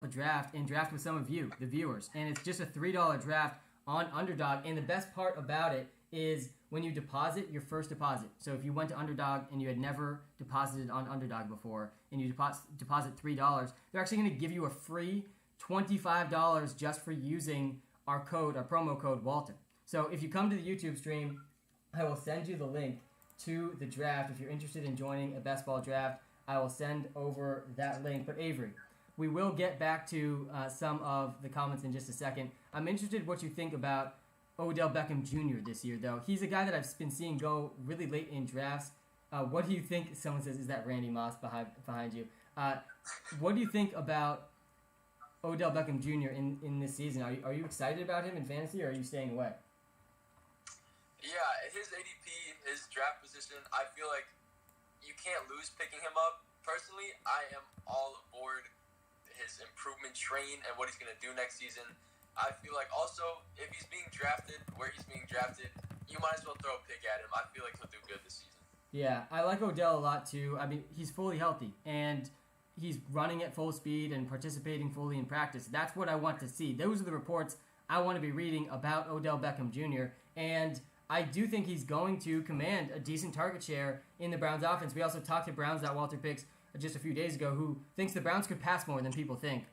draft and draft with some of you, the viewers. And it's just a $3 draft on Underdog. And the best part about it is when you deposit your first deposit. So if you went to Underdog and you had never deposited on Underdog before and you deposit $3, they're actually going to give you a free $25 just for using our promo code Walter. So if you come to the YouTube stream, I will send you the link to the draft. If you're interested in joining a best ball draft, I will send over that link. But Avery, we will get back to some of the comments in just a second. I'm interested what you think about Odell Beckham Jr. this year, though. He's a guy that I've been seeing go really late in drafts. What do you think? Someone says, is that Randy Moss behind you? What do you think about Odell Beckham Jr. in this season? Are you excited about him in fantasy, or are you staying away? Yeah, his ADP, his draft position, I feel like you can't lose picking him up. Personally, I am all aboard his improvement train and what he's going to do next season. I feel like also, if he's being drafted where he's being drafted, you might as well throw a pick at him. I feel like he'll do good this season. Yeah, I like Odell a lot too. I mean, he's fully healthy and he's running at full speed and participating fully in practice. That's what I want to see. Those are the reports I want to be reading about Odell Beckham Jr. And I do think he's going to command a decent target share in the Browns offense. We also talked to Browns.Walter Picks just a few days ago, who thinks the Browns could pass more than people think.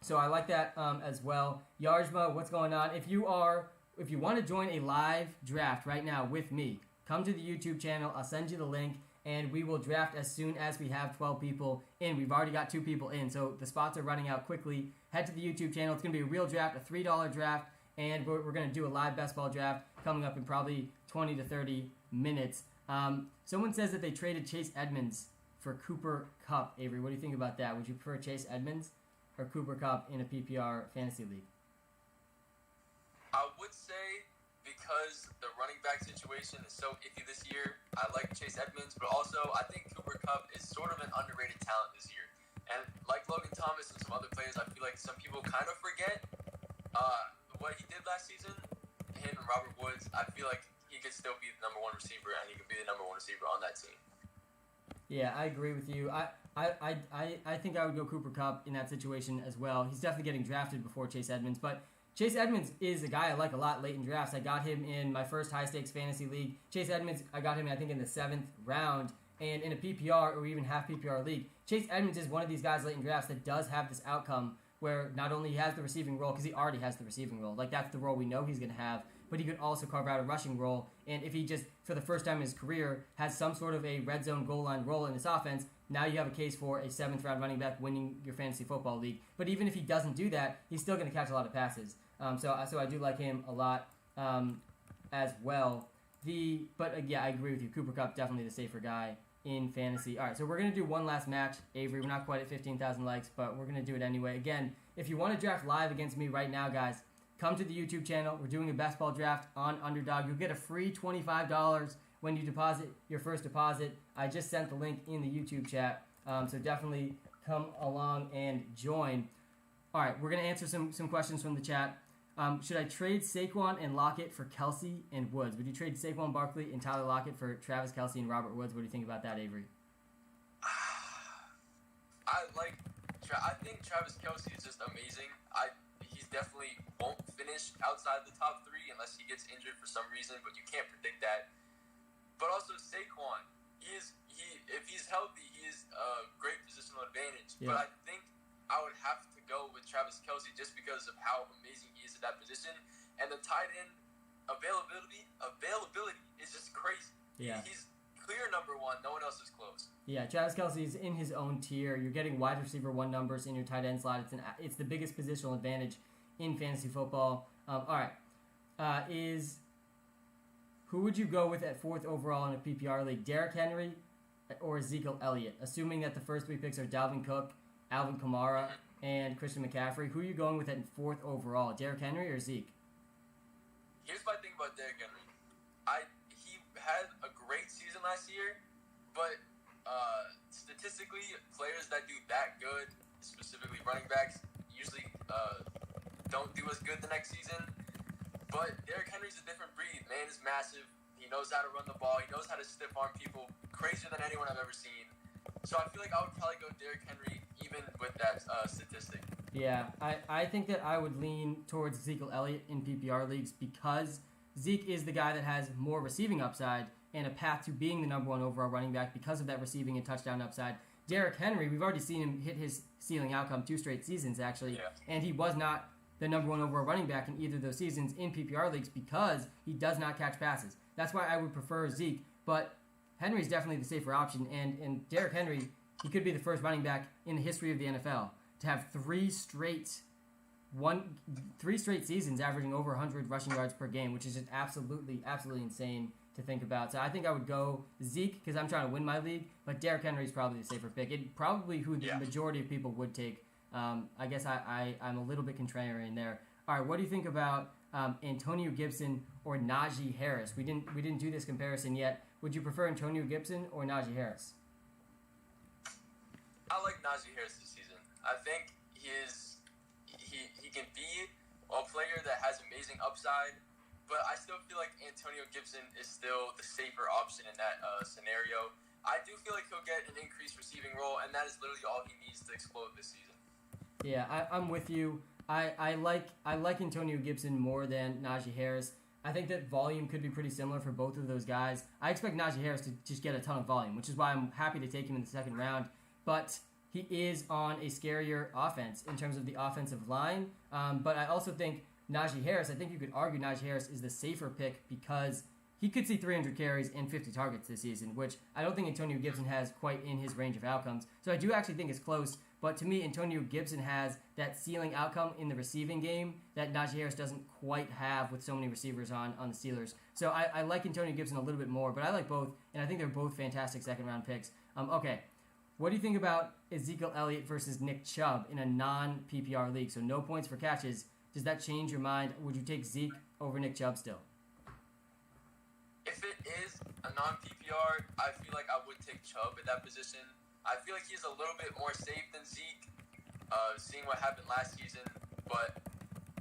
So I like that as well. Yarjma, what's going on? If you want to join a live draft right now with me, come to the YouTube channel. I'll send you the link, and we will draft as soon as we have 12 people in. We've already got 2 people in, so the spots are running out quickly. Head to the YouTube channel. It's going to be a real draft, a $3 draft, and we're going to do a live best ball draft coming up in probably 20 to 30 minutes. Someone says that they traded Chase Edmonds for Cooper Kupp. Avery, what do you think about that? Would you prefer Chase Edmonds or Cooper Kupp in a PPR fantasy league? I would say, because the running back situation is so iffy this year, I like Chase Edmonds, but also I think Cooper Kupp is sort of an underrated talent this year. And like Logan Thomas and some other players, I feel like some people kind of forget what he did last season. Him and Robert Woods, I feel like he could still be the number 1 receiver, and he could be the number 1 receiver on that team. Yeah, I agree with you. I think I would go Cooper Kupp in that situation as well. He's definitely getting drafted before Chase Edmonds, but Chase Edmonds is a guy I like a lot late in drafts. I got him in my first high-stakes fantasy league. Chase Edmonds, I got him, I think, in the 7th round, and in a PPR or even half PPR league. Chase Edmonds is one of these guys late in drafts that does have this outcome where not only he has the receiving role, because he already has the receiving role, like that's the role we know he's going to have, but he could also carve out a rushing role. And if he just, for the first time in his career, has some sort of a red zone goal line role in this offense, now you have a case for a 7th round running back winning your fantasy football league. But even if he doesn't do that, he's still going to catch a lot of passes. So I do like him a lot as well. Yeah, I agree with you. Cooper Kupp, definitely the safer guy in fantasy. All right, so we're going to do one last match. Avery, we're not quite at 15,000 likes, but we're going to do it anyway. Again, if you want to draft live against me right now, guys, come to the YouTube channel. We're doing a best ball draft on Underdog. You'll get a free $25 when you deposit your first deposit. I just sent the link in the YouTube chat, so definitely come along and join. All right, we're going to answer some questions from the chat. Should I trade Saquon and Lockett for Kelce and Woods? Would you trade Saquon Barkley and Tyler Lockett for Travis Kelce and Robert Woods? What do you think about that, Avery? I think Travis Kelce is just amazing. He definitely won't finish outside the top 3 unless he gets injured for some reason, but you can't predict that. But also Saquon, if he's healthy, he is a great positional advantage. Yeah. But I think I would have to go with Travis Kelce just because of how amazing he is at that position, and the tight end availability is just crazy. Yeah, he's clear number 1. No one else is close. Yeah, Travis Kelce is in his own tier. You're getting wide receiver 1 numbers in your tight end slot. It's the biggest positional advantage in fantasy football. All right, who would you go with at 4th overall in a PPR league? Derrick Henry or Ezekiel Elliott? Assuming that the first 3 picks are Dalvin Cook, Alvin Kamara, and Christian McCaffrey. Who are you going with at 4th overall? Derrick Henry or Zeke? Here's my thing about Derrick Henry. He had a great season last year, but statistically, players that do that good, specifically running backs, usually don't do as good the next season. But Derrick Henry's a different breed. Man is massive. He knows how to run the ball. He knows how to stiff arm people crazier than anyone I've ever seen. So I feel like I would probably go Derrick Henry even with that statistic. Yeah, I think that I would lean towards Ezekiel Elliott in PPR leagues because Zeke is the guy that has more receiving upside and a path to being the number one overall running back because of that receiving and touchdown upside. Derrick Henry, we've already seen him hit his ceiling outcome 2 straight seasons, actually, and he was not the number one overall running back in either of those seasons in PPR leagues because he does not catch passes. That's why I would prefer Zeke, but Henry's definitely the safer option, and Derrick Henry, he could be the first running back in the history of the NFL to have 3 straight seasons averaging over 100 rushing yards per game, which is just absolutely insane to think about. So I think I would go Zeke because I'm trying to win my league, but Derrick Henry is probably the safer pick. It probably who the majority of people would take. I guess I'm a little bit contrarian there. All right, what do you think about Antonio Gibson or Najee Harris? We didn't do this comparison yet. Would you prefer Antonio Gibson or Najee Harris? I like Najee Harris this season. I think he can be a player that has amazing upside, but I still feel like Antonio Gibson is still the safer option in that scenario. I do feel like he'll get an increased receiving role, and that is literally all he needs to explode this season. Yeah, I'm with you. I like Antonio Gibson more than Najee Harris. I think that volume could be pretty similar for both of those guys. I expect Najee Harris to just get a ton of volume, which is why I'm happy to take him in the second round. But he is on a scarier offense in terms of the offensive line. But I also think Najee Harris, I think you could argue Najee Harris is the safer pick because he could see 300 carries and 50 targets this season, which I don't think Antonio Gibson has quite in his range of outcomes. So I do actually think it's close. But to me, Antonio Gibson has that ceiling outcome in the receiving game that Najee Harris doesn't quite have with so many receivers on the Steelers. So I like Antonio Gibson a little bit more, but I like both, and I think they're both fantastic second-round picks. Okay, what do you think about Ezekiel Elliott versus Nick Chubb in a non-PPR league? So no points for catches. Does that change your mind? Would you take Zeke over Nick Chubb still? If it is a non-PPR, I feel like I would take Chubb at that position. I feel like he's a little bit more safe than Zeke, seeing what happened last season. But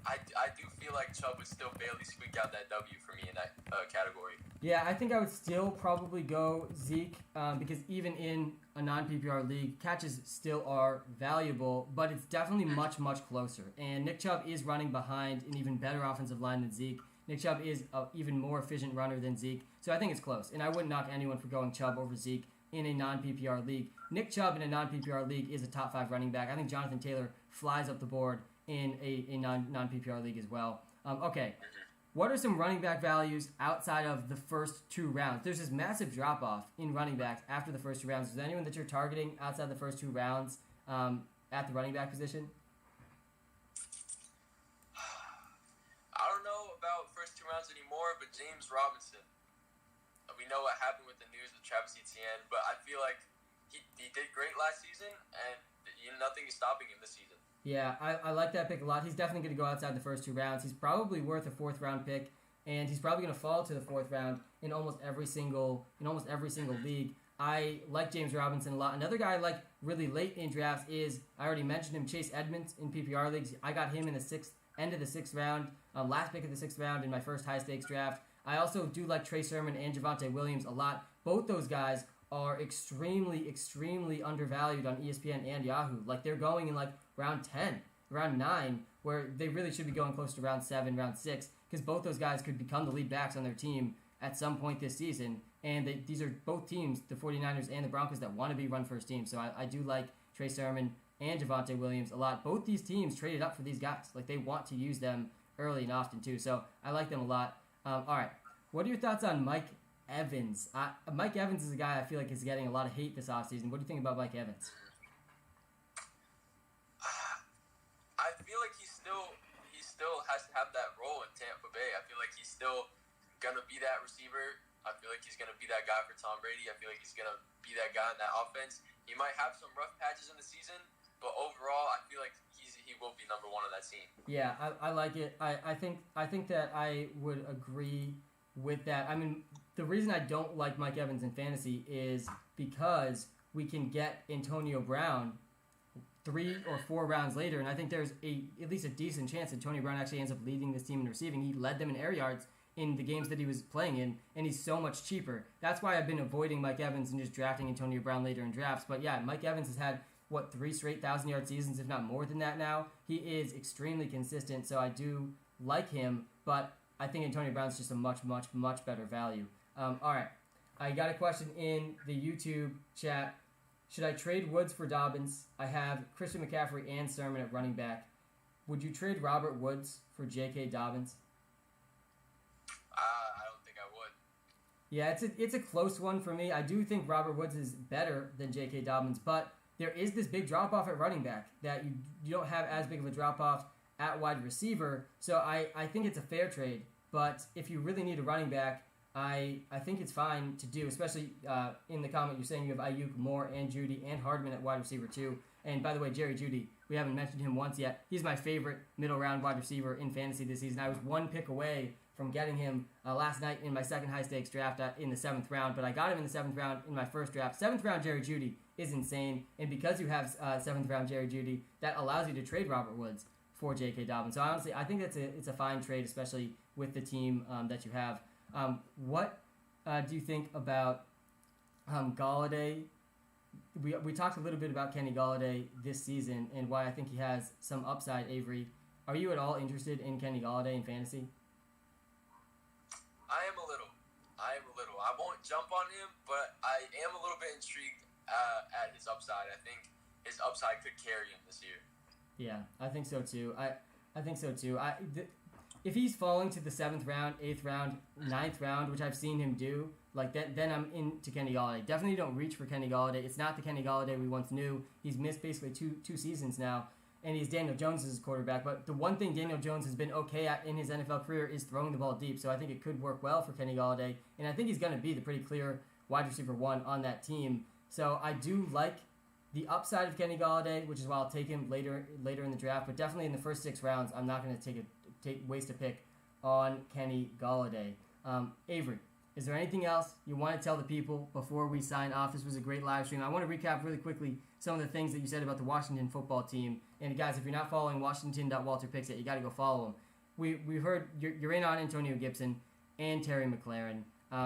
I do feel like Chubb would still barely squeak out that W for me in that category. Yeah, I think I would still probably go Zeke because even in a non-PPR league, catches still are valuable, but it's definitely much, much closer. And Nick Chubb is running behind an even better offensive line than Zeke. Nick Chubb is an even more efficient runner than Zeke. So I think it's close. And I wouldn't knock anyone for going Chubb over Zeke in a non-PPR league. Nick Chubb in a non-PPR league is a top 5 running back. I think Jonathan Taylor flies up the board in a non-PPR league as well. Okay, what are some running back values outside of the first 2 rounds? There's this massive drop-off in running backs after the first 2 rounds. Is there anyone that you're targeting outside the first 2 rounds at the running back position? I don't know about first 2 rounds anymore, but James Robinson. We know what happened with the news with Travis Etienne, but I feel like he did great last season, and nothing is stopping him this season. Yeah, I like that pick a lot. He's definitely going to go outside the first 2 rounds. He's probably worth a 4th round pick, and he's probably going to fall to the 4th round in almost every single league. I like James Robinson a lot. Another guy I like really late in drafts is, I already mentioned him, Chase Edmonds in PPR leagues. I got him in the end of the 6th round, last pick of the 6th round in my first high stakes draft. I also do like Trey Sermon and Javonte Williams a lot. Both those guys are extremely, extremely undervalued on ESPN and Yahoo. Like, they're going in, like, round 10, round 9, where they really should be going close to round 7, round 6, because both those guys could become the lead backs on their team at some point this season. And these are both teams, the 49ers and the Broncos, that want to be run-first teams. So I do like Trey Sermon and Javonte Williams a lot. Both these teams traded up for these guys. Like, they want to use them early and often, too. So I like them a lot. All right. What are your thoughts on Mike Evans? Mike Evans is a guy I feel like is getting a lot of hate this offseason. What do you think about Mike Evans? I feel like he still has to have that role in Tampa Bay. I feel like he's still going to be that receiver. I feel like he's going to be that guy for Tom Brady. I feel like he's going to be that guy in that offense. He might have some rough patches in the season, but overall, I feel like he will be number 1 on that team. Yeah, I like it. I think that I would agree with that. I mean, the reason I don't like Mike Evans in fantasy is because we can get Antonio Brown 3 or 4 rounds later, and I think there's at least a decent chance Antonio Brown actually ends up leading this team in receiving. He led them in air yards in the games that he was playing in, and he's so much cheaper. That's why I've been avoiding Mike Evans and just drafting Antonio Brown later in drafts. But yeah, Mike Evans has had 3 straight 1,000-yard seasons, if not more than that now. He is extremely consistent, so I do like him, but I think Antonio Brown's just a much, much, much better value. All right, I got a question in the YouTube chat. Should I trade Woods for Dobbins? I have Christian McCaffrey and Sermon at running back. Would you trade Robert Woods for J.K. Dobbins? I don't think I would. Yeah, it's a close one for me. I do think Robert Woods is better than J.K. Dobbins, but there is this big drop-off at running back that you don't have as big of a drop-off at wide receiver. So I think it's a fair trade, but if you really need a running back, I think it's fine to do, especially in the comment you're saying you have Ayuk, Moore, and Jeudy, and Hardman at wide receiver too. And by the way, Jerry Jeudy, we haven't mentioned him once yet. He's my favorite middle-round wide receiver in fantasy this season. I was one pick away from getting him last night in my second high-stakes draft in the 7th round, but I got him in the 7th round in my first draft. 7th round Jerry Jeudy is insane, and because you have 7th round Jerry Jeudy, that allows you to trade Robert Woods for J.K. Dobbins. So honestly, I think it's a fine trade, especially with the team that you have. What do you think about Golladay? We talked a little bit about Kenny Golladay this season and why I think he has some upside, Avery. Are you at all interested in Kenny Golladay in fantasy? I am a little. I won't jump on him, but I am a little bit intrigued at his upside. I think his upside could carry him this year. Yeah, I think so too. I think so too. If he's falling to the 7th round, 8th round, 9th round, which I've seen him do, like that, then I'm into Kenny Golladay. Definitely don't reach for Kenny Golladay. It's not the Kenny Golladay we once knew. He's missed basically two seasons now, and he's Daniel Jones' quarterback. But the one thing Daniel Jones has been okay at in his NFL career is throwing the ball deep. So I think it could work well for Kenny Golladay, and I think he's going to be the pretty clear wide receiver 1 on that team. So I do like the upside of Kenny Golladay, which is why I'll take him later in the draft. But definitely in the first 6 rounds, I'm not going to waste a pick on Kenny Golladay. Avery, is there anything else you want to tell the people before we sign off? This was a great live stream. I want to recap really quickly some of the things that you said about the Washington football team. And guys, if you're not following Washington.WalterPicks yet, you got to go follow him. We heard you're in on Antonio Gibson and Terry McLaurin.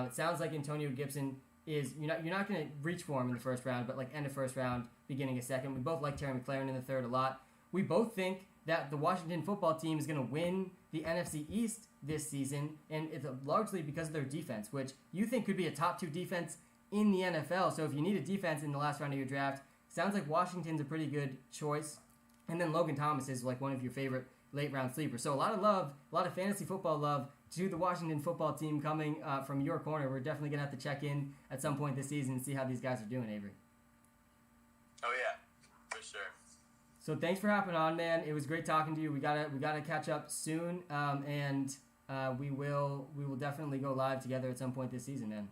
It sounds like Antonio Gibson is you're not going to reach for him in the first round, but like end of first round, beginning of second. We both like Terry McLaurin in the third a lot. We both think that the Washington football team is going to win the NFC East this season, and it's largely because of their defense, which you think could be a top 2 defense in the NFL. So if you need a defense in the last round of your draft, sounds like Washington's a pretty good choice. And then Logan Thomas is like one of your favorite late-round sleepers. So a lot of love, a lot of fantasy football love to the Washington football team coming from your corner. We're definitely going to have to check in at some point this season and see how these guys are doing, Avery. Oh, yeah, for sure. So thanks for hopping on, man. It was great talking to you. We gotta catch up soon, and we will definitely go live together at some point this season, man.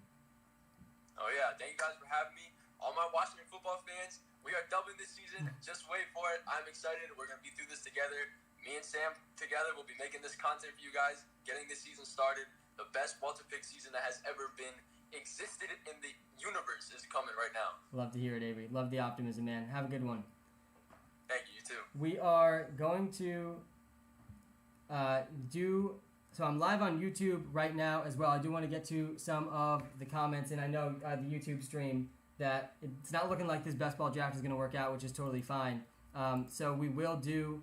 Oh yeah, thank you guys for having me. All my Washington football fans, we are dubbing this season. Just wait for it. I'm excited. We're gonna be through this together. Me and Sam together will be making this content for you guys, getting this season started. The best Walter Pick season that has ever been existed in the universe is coming right now. Love to hear it, Avery. Love the optimism, man. Have a good one. Thank you, you too. We are going to so I'm live on YouTube right now as well. I do want to get to some of the comments, and I know the YouTube stream that it's not looking like this best ball draft is going to work out, which is totally fine. So we will do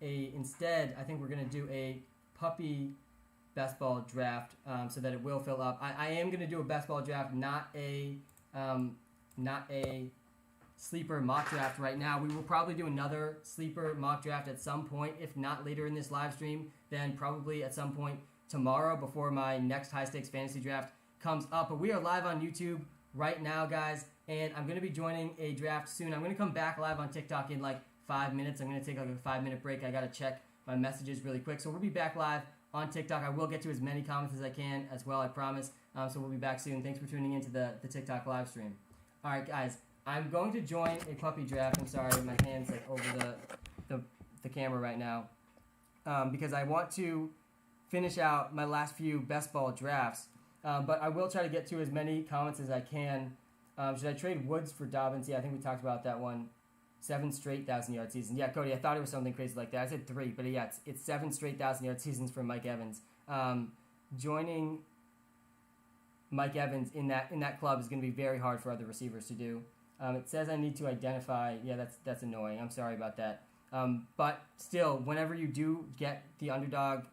instead, I think we're going to do a puppy best ball draft so that it will fill up. I am going to do a best ball draft, not a sleeper mock draft right now. We will probably do another sleeper mock draft at some point, if not later in this live stream, then probably at some point tomorrow before my next high stakes fantasy draft comes up. But we are live on YouTube right now, guys, and I'm going to be joining a draft soon. I'm going to come back live on TikTok in like 5 minutes. I'm going to take like a 5-minute break. I got to check my messages really quick. So we'll be back live on TikTok. I will get to as many comments as I can as well, I promise. So we'll be back soon. Thanks for tuning into the TikTok live stream. All right, guys. I'm going to join a puppy draft. I'm sorry, my hand's like over the camera right now because I want to finish out my last few best ball drafts. But I will try to get to as many comments as I can. Should I trade Woods for Dobbins? Yeah, I think we talked about that one. 7 straight 1,000-yard seasons. Yeah, Cody, I thought it was something crazy like that. I said 3, but yeah, it's 7 straight 1,000-yard seasons for Mike Evans. Joining Mike Evans in that club is going to be very hard for other receivers to do. It says I need to identify. Yeah, that's annoying. I'm sorry about that. But still, whenever you do get the Underdog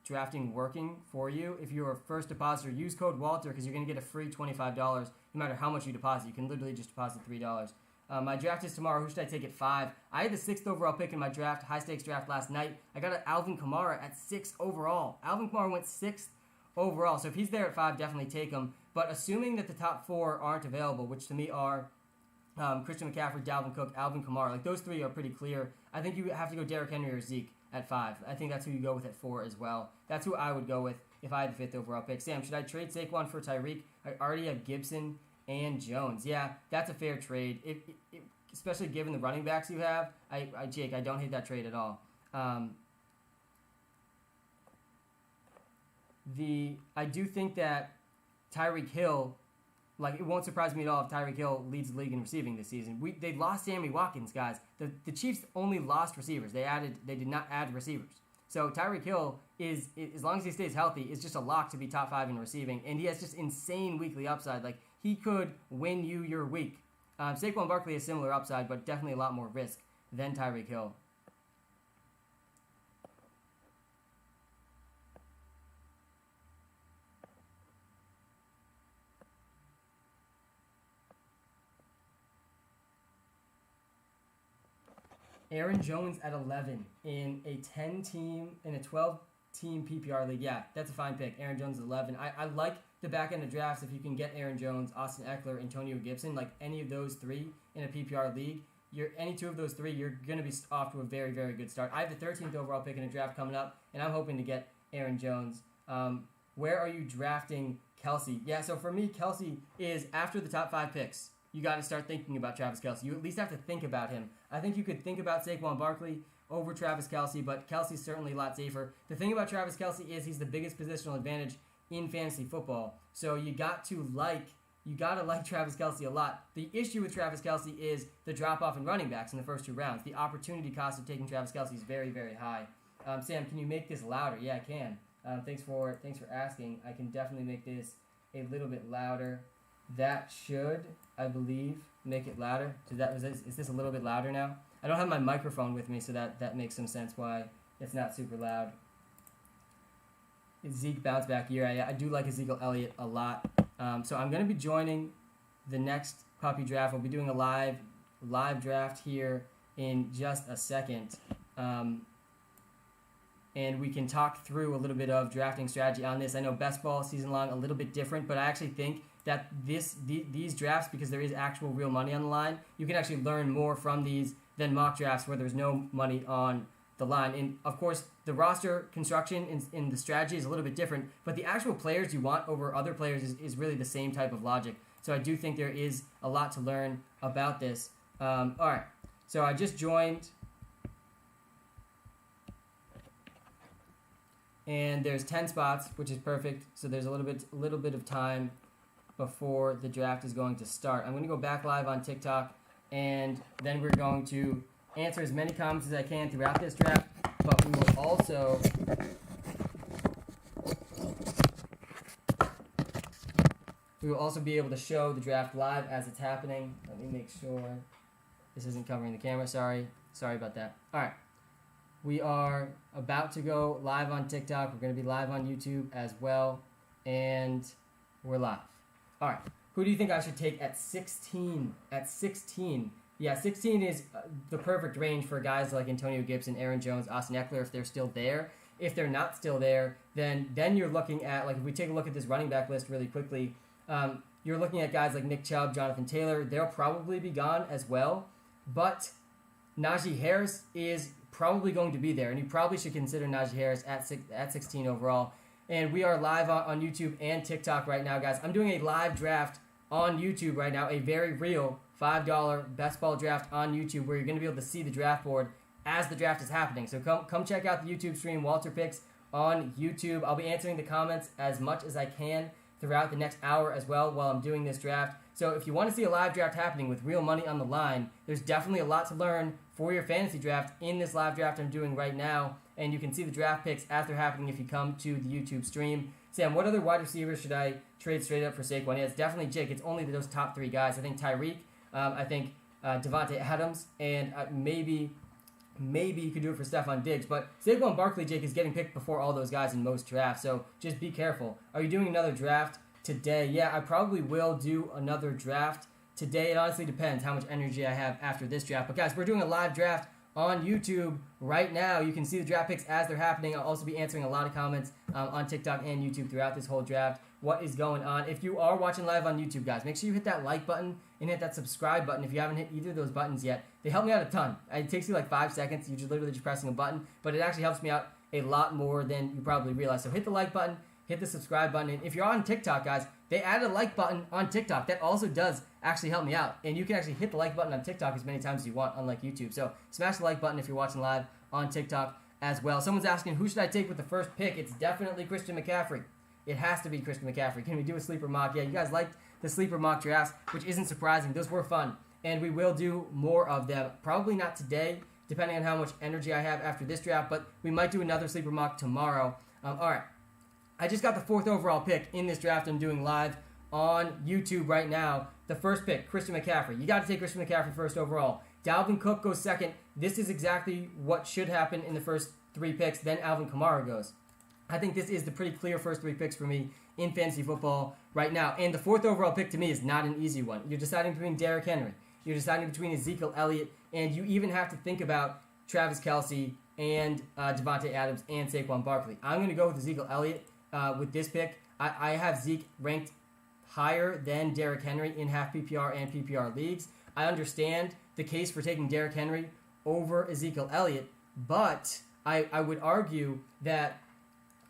drafting working for you, if you're a first depositor, use code Walter because you're going to get a free $25 no matter how much you deposit. You can literally just deposit $3. My draft is tomorrow. Who should I take at 5? I had the 6th overall pick in my draft, high-stakes draft last night. I got an Alvin Kamara at 6 overall. Alvin Kamara went 6th overall. So if he's there at 5, definitely take him. But assuming that the top 4 aren't available, which to me are Christian McCaffrey, Dalvin Cook, Alvin Kamara, like those 3 are pretty clear. I think you have to go Derrick Henry or Zeke at 5. I think that's who you go with at 4 as well. That's who I would go with if I had the 5th overall pick. Sam, should I trade Saquon for Tyreek? I already have Gibson and Jones. Yeah, that's a fair trade. Especially given the running backs you have. Jake, I don't hate that trade at all. I do think that Tyreek Hill, like it won't surprise me at all if Tyreek Hill leads the league in receiving this season. They lost Sammy Watkins, guys. The Chiefs only lost receivers. They did not add receivers. So Tyreek Hill is, as long as he stays healthy, is just a lock to be top 5 in receiving, and he has just insane weekly upside. Like he could win you your week. Saquon Barkley has similar upside, but definitely a lot more risk than Tyreek Hill. Aaron Jones at 11 in a 12-team PPR league. Yeah, that's a fine pick. Aaron Jones at 11. I like the back end of drafts if you can get Aaron Jones, Austin Eckler, Antonio Gibson, like any of those 3 in a PPR league. Any 2 of those 3, you're going to be off to a very, very good start. I have the 13th overall pick in a draft coming up, and I'm hoping to get Aaron Jones. Where are you drafting Kelce? Yeah, so for me, Kelce is after the top 5 picks. You got to start thinking about Travis Kelce. You at least have to think about him. I think you could think about Saquon Barkley over Travis Kelce, but Kelce's certainly a lot safer. The thing about Travis Kelce is he's the biggest positional advantage in fantasy football. So you got to like Travis Kelce a lot. The issue with Travis Kelce is the drop-off in running backs in the first 2 rounds. The opportunity cost of taking Travis Kelce is very, very high. Sam, can you make this louder? Yeah, I can. Thanks for asking. I can definitely make this a little bit louder. That should, I believe, make it louder. Is this a little bit louder now? I don't have my microphone with me, so that makes some sense why it's not super loud. Zeke bounce back year. I do like Ezekiel Elliott a lot. So I'm going to be joining the next puppy draft. We'll be doing a live draft here in just a second. And we can talk through a little bit of drafting strategy on this. I know best ball season long a little bit different, but I actually think that these drafts, because there is actual real money on the line, you can actually learn more from these than mock drafts where there's no money on the line. And of course, the roster construction in the strategy is a little bit different, but the actual players you want over other players is really the same type of logic. So I do think there is a lot to learn about this. All right, so I just joined, and there's 10 spots, which is perfect. So there's a little bit of time before the draft is going to start. I'm going to go back live on TikTok, and then we're going to answer as many comments as I can throughout this draft, but we will also be able to show the draft live as it's happening. Let me make sure this isn't covering the camera. Sorry about that. All right. We are about to go live on TikTok. We're going to be live on YouTube as well, and we're live. All right. Who do you think I should take at 16? At 16. Yeah, 16 is the perfect range for guys like Antonio Gibson, Aaron Jones, Austin Eckler, if they're still there. If they're not still there, then you're looking at, like, if we take a look at this running back list really quickly, you're looking at guys like Nick Chubb, Jonathan Taylor. They'll probably be gone as well. But Najee Harris is probably going to be there, and you probably should consider Najee Harris at 16 overall. And we are live on YouTube and TikTok right now, guys. I'm doing a live draft on YouTube right now, a very real $5 best ball draft on YouTube where you're going to be able to see the draft board as the draft is happening. So come check out the YouTube stream, Walter Picks on YouTube. I'll be answering the comments as much as I can throughout the next hour as well while I'm doing this draft. So if you want to see a live draft happening with real money on the line, there's definitely a lot to learn for your fantasy draft in this live draft I'm doing right now. And you can see the draft picks as they're happening if you come to the YouTube stream. Sam, what other wide receivers should I trade straight up for Saquon? Yeah, it's definitely Jake. It's only those top 3 guys. I think Tyreek, I think Devontae Adams, and maybe you could do it for Stephon Diggs. But Saquon Barkley, Jake, is getting picked before all those guys in most drafts, so just be careful. Are you doing another draft today? Yeah, I probably will do another draft today. It honestly depends how much energy I have after this draft. But guys, we're doing a live draft on YouTube right now. You can see the draft picks as they're happening. I'll also be answering a lot of comments on TikTok and YouTube throughout this whole draft. What is going on? If you are watching live on YouTube, guys, make sure you hit that like button and hit that subscribe button if you haven't hit either of those buttons yet. They help me out a ton. It takes you like 5 seconds. You're just literally just pressing a button, but it actually helps me out a lot more than you probably realize. So hit the like button, hit the subscribe button. And if you're on TikTok, guys, they added a like button on TikTok. That also does actually help me out. And you can actually hit the like button on TikTok as many times as you want, unlike YouTube. So smash the like button if you're watching live on TikTok as well. Someone's asking, who should I take with the first pick? It's definitely Christian McCaffrey. It has to be Christian McCaffrey. Can we do a sleeper mock? Yeah, you guys liked the sleeper mock drafts, which isn't surprising. Those were fun. And we will do more of them. Probably not today, depending on how much energy I have after this draft, but we might do another sleeper mock tomorrow. All right. I just got the 4th overall pick in this draft I'm doing live on YouTube right now. The first pick, Christian McCaffrey. You got to take Christian McCaffrey first overall. Dalvin Cook goes second. This is exactly what should happen in the first 3 picks. Then Alvin Kamara goes. I think this is the pretty clear first 3 picks for me in fantasy football right now. And the 4th overall pick to me is not an easy one. You're deciding between Derrick Henry. You're deciding between Ezekiel Elliott. And you even have to think about Travis Kelce and Devontae Adams and Saquon Barkley. I'm going to go with Ezekiel Elliott with this pick. I have Zeke ranked higher than Derrick Henry in half PPR and PPR leagues. I understand the case for taking Derrick Henry over Ezekiel Elliott, but I would argue that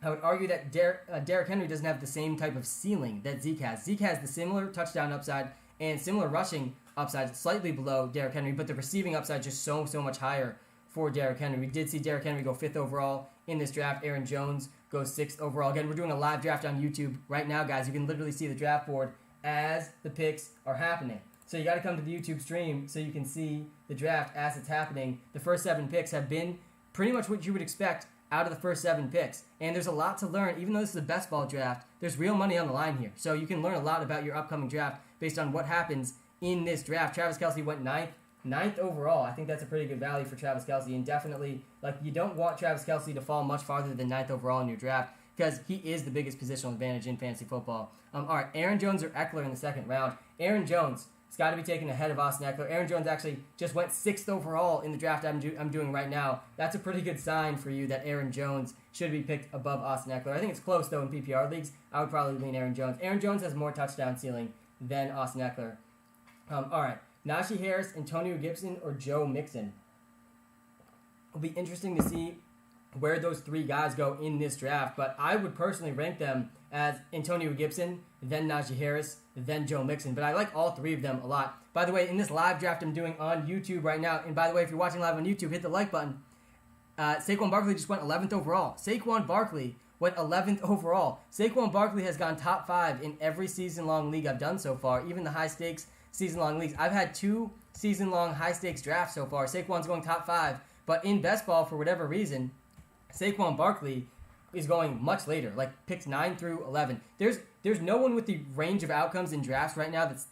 Derrick Henry doesn't have the same type of ceiling that Zeke has. Zeke has the similar touchdown upside and similar rushing upside, slightly below Derrick Henry, but the receiving upside just so much higher for Derrick Henry. We did see Derrick Henry go 5th overall in this draft. Aaron Jones goes 6th overall. Again, we're doing a live draft on YouTube right now, guys. You can literally see the draft board as the picks are happening. So you got to come to the YouTube stream so you can see the draft as it's happening. The first 7 picks have been pretty much what you would expect out of the first 7 picks. And there's a lot to learn. Even though this is a best ball draft, there's real money on the line here. So you can learn a lot about your upcoming draft based on what happens in this draft. Travis Kelce went 9th overall. I think that's a pretty good value for Travis Kelce. And definitely, you don't want Travis Kelce to fall much farther than 9th overall in your draft because he is the biggest positional advantage in fantasy football. All right, Aaron Jones or Eckler in the 2nd round. Aaron Jones. It's got to be taken ahead of Austin Eckler. Aaron Jones actually just went 6th overall in the draft I'm doing right now. That's a pretty good sign for you that Aaron Jones should be picked above Austin Eckler. I think it's close, though, in PPR leagues. I would probably lean Aaron Jones. Aaron Jones has more touchdown ceiling than Austin Eckler. All right. Najee Harris, Antonio Gibson, or Joe Mixon. It'll be interesting to see where those 3 guys go in this draft, but I would personally rank them as Antonio Gibson, then Najee Harris, then Joe Mixon. But I like all 3 of them a lot. By the way, in this live draft I'm doing on YouTube right now, and by the way, if you're watching live on YouTube, hit the like button. Saquon Barkley just went 11th overall. Saquon Barkley went 11th overall. Saquon Barkley has gone top 5 in every season-long league I've done so far, even the high-stakes season-long leagues. I've had 2 season-long high-stakes drafts so far. Saquon's going top 5, but in best ball, for whatever reason, Saquon Barkley is going much later, like picks 9 through 11. There's no one with the range of outcomes in drafts right now that's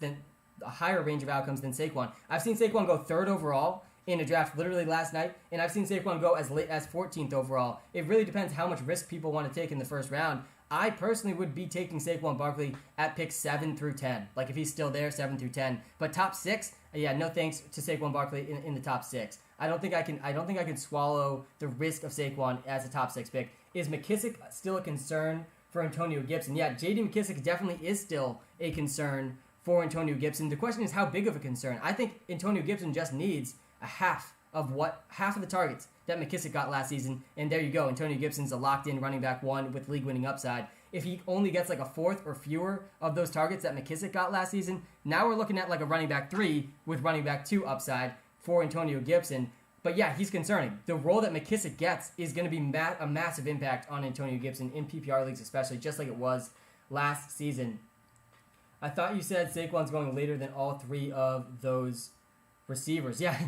a higher range of outcomes than Saquon. I've seen Saquon go 3rd overall in a draft literally last night, and I've seen Saquon go as late as 14th overall. It really depends how much risk people want to take in the first round. I personally would be taking Saquon Barkley at picks 7 through 10. Like if he's still there, 7 through 10. But top 6, yeah, no thanks to Saquon Barkley in the top 6. I don't think I can swallow the risk of Saquon as a top 6 pick. Is McKissick still a concern for Antonio Gibson? Yeah, J.D. McKissick definitely is still a concern for Antonio Gibson. The question is how big of a concern. I think Antonio Gibson just needs a half of the targets that McKissick got last season, and there you go. Antonio Gibson's a locked-in running back 1 with league-winning upside. If he only gets like a 4th or fewer of those targets that McKissick got last season, now we're looking at like a running back 3 with running back 2 upside for Antonio Gibson. But yeah, he's concerning. The role that McKissick gets is going to be a massive impact on Antonio Gibson in PPR leagues especially, just like it was last season. I thought you said Saquon's going later than all 3 of those receivers. Yeah,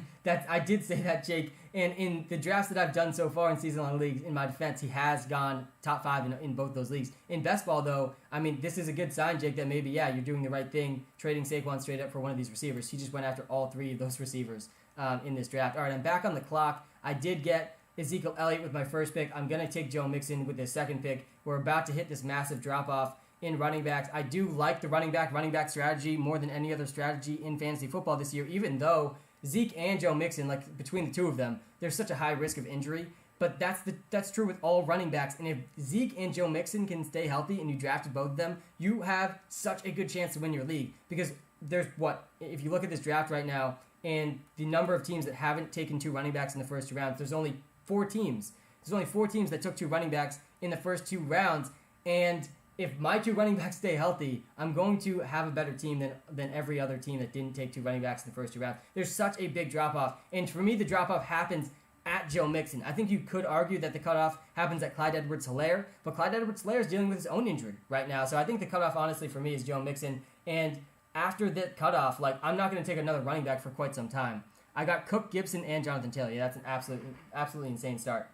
I did say that, Jake. And in the drafts that I've done so far in season-long leagues, in my defense, he has gone top 5 in both those leagues. In best ball, though, I mean, this is a good sign, Jake, that maybe, you're doing the right thing, trading Saquon straight up for one of these receivers. He just went after all 3 of those receivers in this draft. All right, I'm back on the clock. I did get Ezekiel Elliott with my first pick. I'm going to take Joe Mixon with his second pick. We're about to hit this massive drop-off in running backs. I do like the running back strategy more than any other strategy in fantasy football this year, even though Zeke and Joe Mixon, like between the two of them, there's such a high risk of injury. But that's true with all running backs. And if Zeke and Joe Mixon can stay healthy and you drafted both of them, you have such a good chance to win your league. Because there's if you look at this draft right now and the number of teams that haven't taken 2 running backs in the first 2 rounds, there's only 4 teams. There's only 4 teams that took 2 running backs in the first 2 rounds. And if my 2 running backs stay healthy, I'm going to have a better team than every other team that didn't take 2 running backs in the first 2 rounds. There's such a big drop-off. And for me, the drop-off happens at Joe Mixon. I think you could argue that the cutoff happens at Clyde Edwards-Helaire, but Clyde Edwards-Helaire is dealing with his own injury right now. So I think the cutoff, honestly, for me is Joe Mixon. And after that cutoff, I'm not going to take another running back for quite some time. I got Cook, Gibson, and Jonathan Taylor. Yeah, that's an absolutely insane start.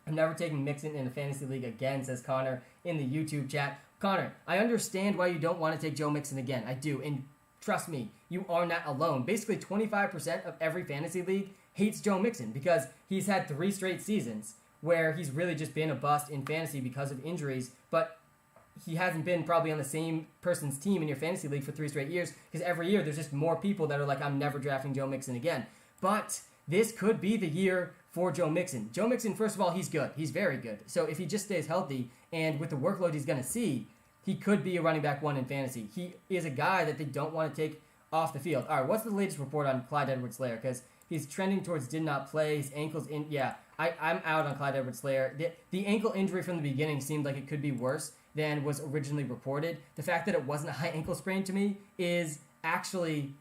I'm never taking Mixon in a fantasy league again, says Connor in the YouTube chat. Connor, I understand why you don't want to take Joe Mixon again. I do, and trust me, you are not alone. Basically, 25% of every fantasy league hates Joe Mixon because he's had 3 straight seasons where he's really just been a bust in fantasy because of injuries, but he hasn't been probably on the same person's team in your fantasy league for 3 straight years because every year there's just more people that are like, I'm never drafting Joe Mixon again. But this could be the year for Joe Mixon. Joe Mixon, first of all, he's good. He's very good. So if he just stays healthy and with the workload he's going to see, he could be a running back 1 in fantasy. He is a guy that they don't want to take off the field. All right, what's the latest report on Clyde Edwards-Helaire? Because he's trending towards did not play. His ankle's in. Yeah, I'm out on Clyde Edwards-Helaire. The ankle injury from the beginning seemed like it could be worse than was originally reported. The fact that it wasn't a high ankle sprain to me is actually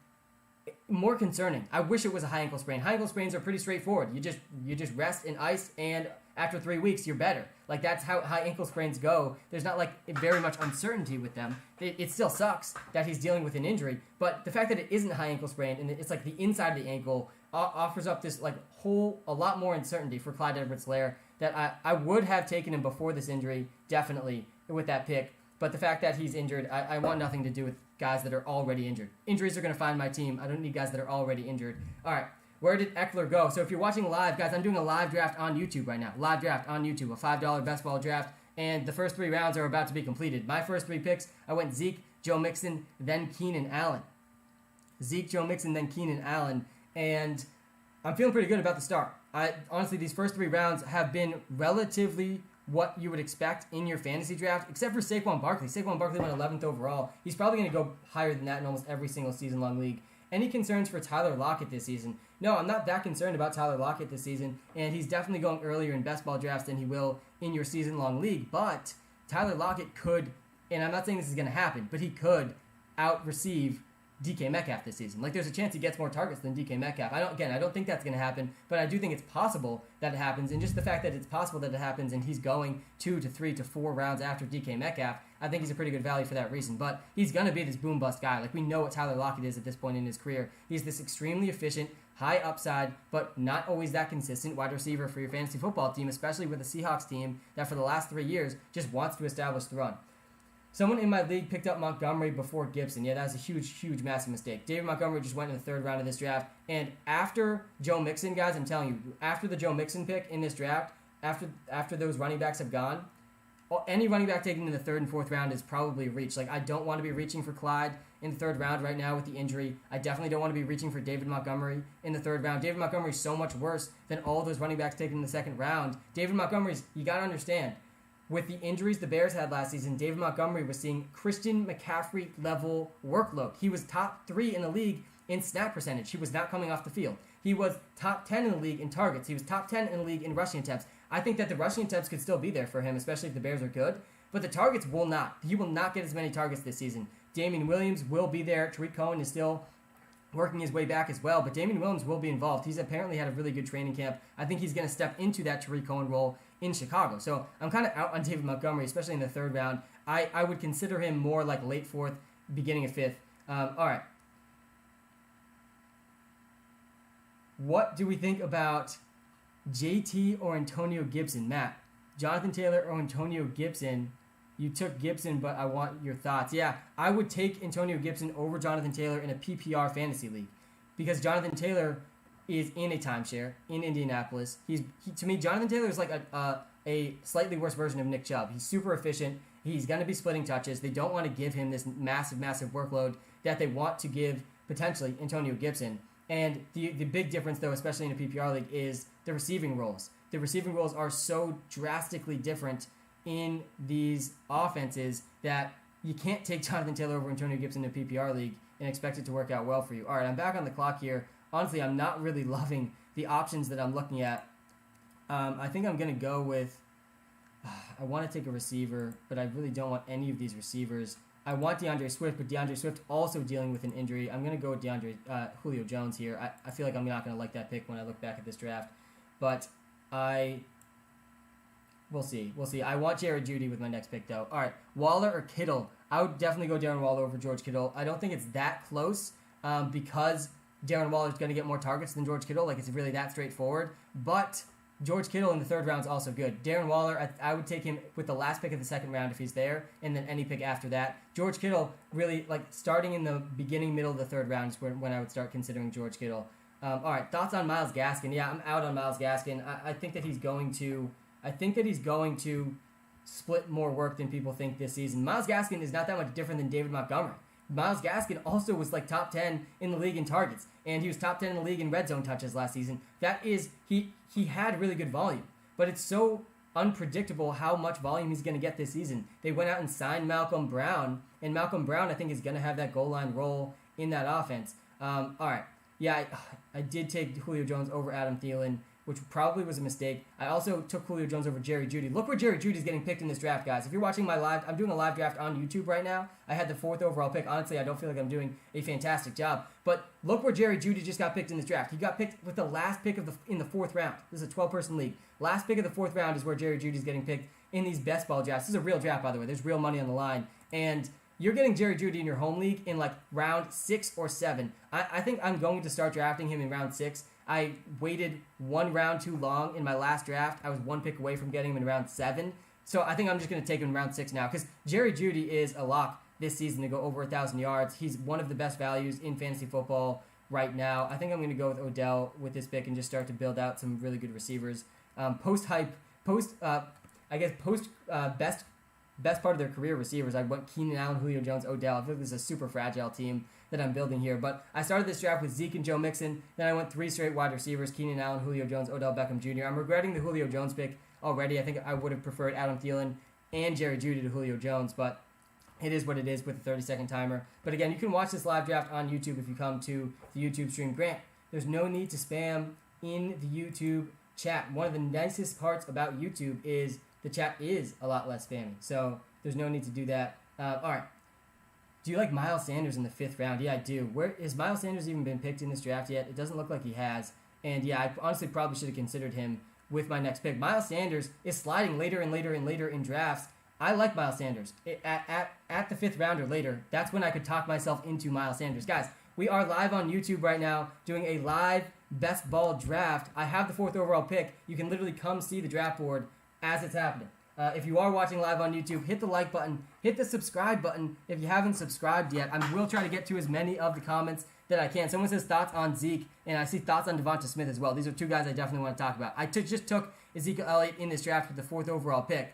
more concerning. I wish it was a high ankle sprain. High ankle sprains are pretty straightforward. You just rest in ice, and after 3 weeks, you're better. That's how high ankle sprains go. There's not very much uncertainty with them. It still sucks that he's dealing with an injury, but the fact that it isn't a high ankle sprain and it's the inside of the ankle offers up this a lot more uncertainty for Clyde Edwards-Helaire that I would have taken him before this injury, definitely with that pick. But the fact that he's injured, I want nothing to do with guys that are already injured. Injuries are going to find my team. I don't need guys that are already injured. All right, where did Eckler go? So if you're watching live, guys, I'm doing a live draft on YouTube right now. Live draft on YouTube, a $5 best ball draft, and the first 3 rounds are about to be completed. My first 3 picks, I went Zeke, Joe Mixon, then Keenan Allen. Zeke, Joe Mixon, then Keenan Allen, and I'm feeling pretty good about the start. Honestly, these first 3 rounds have been relatively what you would expect in your fantasy draft, except for Saquon Barkley. Saquon Barkley went 11th overall. He's probably going to go higher than that in almost every single season-long league. Any concerns for Tyler Lockett this season? No, I'm not that concerned about Tyler Lockett this season, and he's definitely going earlier in best ball drafts than he will in your season-long league, but Tyler Lockett could, and I'm not saying this is going to happen, but he could out-receive DK Metcalf this season. There's a chance he gets more targets than DK Metcalf. I don't think that's going to happen, but I do think it's possible that it happens, and just the fact that it's possible that it happens and he's going 2 to 3 to 4 rounds after DK Metcalf, I think he's a pretty good value for that reason. But he's going to be this boom-bust guy. We know what Tyler Lockett is at this point in his career. He's this extremely efficient, high upside, but not always that consistent wide receiver for your fantasy football team, especially with a Seahawks team that for the last 3 years just wants to establish the run. Someone in my league picked up Montgomery before Gibson. Yeah, that was a huge, massive mistake. David Montgomery just went in the 3rd round of this draft. And after Joe Mixon, guys, I'm telling you, after the Joe Mixon pick in this draft, after those running backs have gone, any running back taken in the 3rd and 4th round is probably a reach. I don't want to be reaching for Clyde in the 3rd round right now with the injury. I definitely don't want to be reaching for David Montgomery in the 3rd round. David Montgomery is so much worse than all those running backs taken in the 2nd round. David Montgomery's, you got to understand, with the injuries the Bears had last season, David Montgomery was seeing Christian McCaffrey-level workload. He was top 3 in the league in snap percentage. He was not coming off the field. He was top 10 in the league in targets. He was top 10 in the league in rushing attempts. I think that the rushing attempts could still be there for him, especially if the Bears are good, but the targets will not. He will not get as many targets this season. Damian Williams will be there. Tariq Cohen is still working his way back as well, but Damian Williams will be involved. He's apparently had a really good training camp. I think he's going to step into that Tariq Cohen role in Chicago. So I'm kind of out on David Montgomery, especially in the 3rd round. I would consider him more late 4th, beginning of 5th. All right. What do we think about JT or Antonio Gibson. Matt, Jonathan Taylor or Antonio Gibson. You took Gibson, but I want your thoughts. Yeah, I would take Antonio Gibson over Jonathan Taylor in a PPR fantasy league because Jonathan Taylor is in a timeshare in Indianapolis. To me, Jonathan Taylor is like a slightly worse version of Nick Chubb. He's super efficient. He's going to be splitting touches. They don't want to give him this massive workload that they want to give potentially Antonio Gibson. And the big difference, though, especially in a PPR league, is the receiving roles. The receiving roles are so drastically different in these offenses that you can't take Jonathan Taylor over Antonio Gibson in a PPR league and expect it to work out well for you. All right, I'm back on the clock here. Honestly, I'm not really loving the options that I'm looking at. I think I'm going to go with... I want to take a receiver, but I really don't want any of these receivers. I want DeAndre Swift, but DeAndre Swift also dealing with an injury. I'm going to go with Julio Jones here. I feel like I'm not going to like that pick when I look back at this draft. But we'll see. I want Jared Jeudy with my next pick, though. All right, Waller or Kittle? I would definitely go Darren Waller over George Kittle. I don't think it's that close because Darren Waller is going to get more targets than George Kittle. Like, it's really that straightforward. But George Kittle in the third round is also good. Darren Waller, I would take him with the last pick of the second round if he's there, and then any pick after that. George Kittle, really, like, starting in the beginning, middle of the third round is when I would start considering George Kittle. All right, thoughts on Myles Gaskin? Yeah, I'm out on Myles Gaskin. I think that he's going to split more work than people think this season. Myles Gaskin is not that much different than David Montgomery. Myles Gaskin also was like top 10 in the league in targets, and he was top 10 in the league in red zone touches last season. That is, he had really good volume, but it's so unpredictable how much volume he's going to get this season. They went out and signed Malcolm Brown, and Malcolm Brown, I think, is going to have that goal line role in that offense. All right. Yeah, I did take Julio Jones over Adam Thielen, which probably was a mistake. I also took Julio Jones over Jerry Jeudy. Look where Jerry Jeudy is getting picked in this draft, guys. If you're watching my live, I'm doing a live draft on YouTube right now. I had the 4th overall pick. Honestly, I don't feel like I'm doing a fantastic job. But look where Jerry Jeudy just got picked in this draft. He got picked with the last pick in the 4th round. This is a 12-person league. Last pick of the 4th round is where Jerry Jeudy is getting picked in these best ball drafts. This is a real draft, by the way. There's real money on the line. And you're getting Jerry Jeudy in your home league in like round 6 or 7. I think I'm going to start drafting him in round 6. I waited one round too long in my last draft. I was one pick away from getting him in round 7. So I think I'm just going to take him in round 6 now because Jerry Jeudy is a lock this season to go over 1,000 yards. He's one of the best values in fantasy football right now. I think I'm going to go with Odell with this pick and just start to build out some really good receivers. Post best part of their career receivers, I went Keenan Allen, Julio Jones, Odell. I feel like this is a super fragile team that I'm building here. But I started this draft with Zeke and Joe Mixon. Then I went 3 straight wide receivers, Keenan Allen, Julio Jones, Odell Beckham Jr. I'm regretting the Julio Jones pick already. I think I would have preferred Adam Thielen and Jerry Jeudy to Julio Jones, but it is what it is with the 30-second timer. But again, you can watch this live draft on YouTube if you come to the YouTube stream. Grant, there's no need to spam in the YouTube chat. One of the nicest parts about YouTube is the chat is a lot less spammy, so there's no need to do that. All right. Do you like Miles Sanders in the 5th round? Yeah, I do. Where has Miles Sanders even been picked in this draft yet? It doesn't look like he has. And yeah, I honestly probably should have considered him with my next pick. Miles Sanders is sliding later and later and later in drafts. I like Miles Sanders. At the 5th round or later, that's when I could talk myself into Miles Sanders. Guys, we are live on YouTube right now doing a live best ball draft. I have the 4th overall pick. You can literally come see the draft board as it's happening. If you are watching live on YouTube, hit the like button, hit the subscribe button if you haven't subscribed yet. I will try to get to as many of the comments that I can. Someone says thoughts on Zeke, and I see thoughts on Devonta Smith as well. These are 2 guys I definitely want to talk about. I just took Ezekiel Elliott in this draft with the 4th overall pick,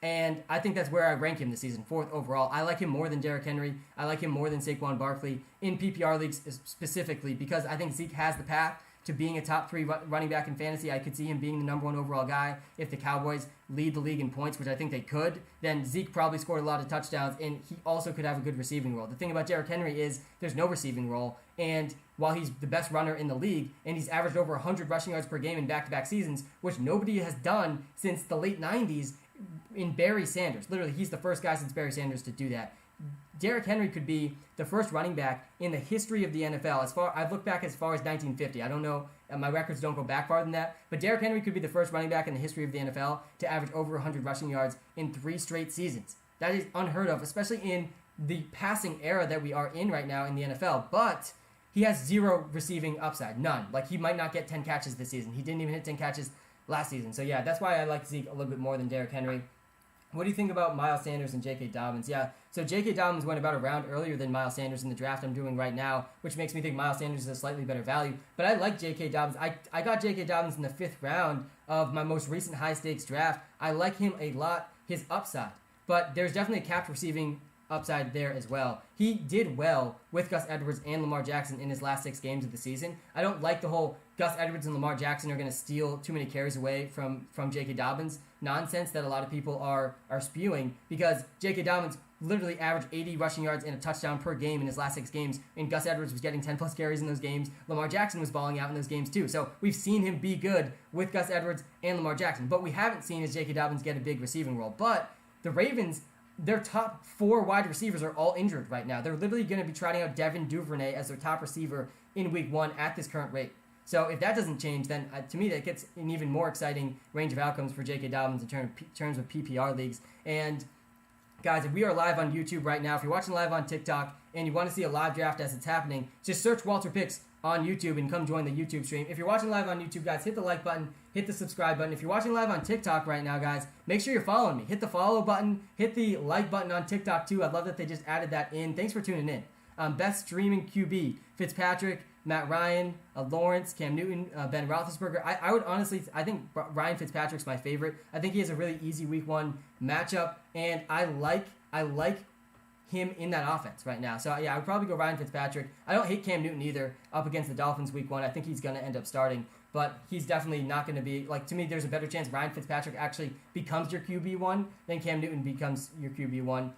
and I think that's where I rank him this season, 4th overall. I like him more than Derrick Henry. I like him more than Saquon Barkley in PPR leagues specifically because I think Zeke has the path to being a top 3 running back in fantasy. I could see him being the number 1 overall guy. If the Cowboys lead the league in points, which I think they could, then Zeke probably scored a lot of touchdowns, and he also could have a good receiving role. The thing about Derrick Henry is there's no receiving role, and while he's the best runner in the league, and he's averaged over 100 rushing yards per game in back-to-back seasons, which nobody has done since the late 90s in Barry Sanders. Literally, he's the first guy since Barry Sanders to do that. Derrick Henry could be the first running back in the history of the NFL. I've looked back as far as 1950. I don't know, my records don't go back farther than that, but Derrick Henry could be the first running back in the history of the NFL to average over 100 rushing yards in 3 straight seasons. That is unheard of, especially in the passing era that we are in right now in the NFL. But he has 0 receiving upside, none. Like, he might not get 10 catches this season. He didn't even hit 10 catches last season. So, yeah, that's why I like Zeke a little bit more than Derrick Henry. What do you think about Miles Sanders and J.K. Dobbins? Yeah, so J.K. Dobbins went about a round earlier than Miles Sanders in the draft I'm doing right now, which makes me think Miles Sanders is a slightly better value. But I like J.K. Dobbins. I got J.K. Dobbins in the 5th round of my most recent high-stakes draft. I like him a lot, his upside. But there's definitely a capped receiving upside there as well. He did well with Gus Edwards and Lamar Jackson in his last 6 games of the season. I don't like the whole Gus Edwards and Lamar Jackson are going to steal too many carries away from J.K. Dobbins nonsense that a lot of people are spewing, because J.K. Dobbins literally averaged 80 rushing yards and a touchdown per game in his last 6 games, and Gus Edwards was getting 10-plus carries in those games. Lamar Jackson was balling out in those games too. So we've seen him be good with Gus Edwards and Lamar Jackson, but we haven't seen is J.K. Dobbins get a big receiving role. But the Ravens, their top 4 wide receivers are all injured right now. They're literally going to be trotting out Devin Duvernay as their top receiver in week 1 at this current rate. So if that doesn't change, then to me that gets an even more exciting range of outcomes for J.K. Dobbins in terms of PPR leagues. And guys, if we are live on YouTube right now, if you're watching live on TikTok and you want to see a live draft as it's happening, just search Walter Picks on YouTube and come join the YouTube stream. If you're watching live on YouTube, guys, hit the like button, hit the subscribe button. If you're watching live on TikTok right now, guys, make sure you're following me. Hit the follow button, hit the like button on TikTok too. I love that they just added that in. Thanks for tuning in. Best streaming QB, Fitzpatrick, Matt Ryan, Lawrence, Cam Newton, Ben Roethlisberger. I would honestly, I think Ryan Fitzpatrick's my favorite. I think he has a really easy week 1 matchup, and I like him in that offense right now. So yeah, I would probably go Ryan Fitzpatrick. I don't hate Cam Newton either up against the Dolphins week 1. I think he's going to end up starting, but he's definitely not going to be, like, to me, there's a better chance Ryan Fitzpatrick actually becomes your QB1 than Cam Newton becomes your QB1.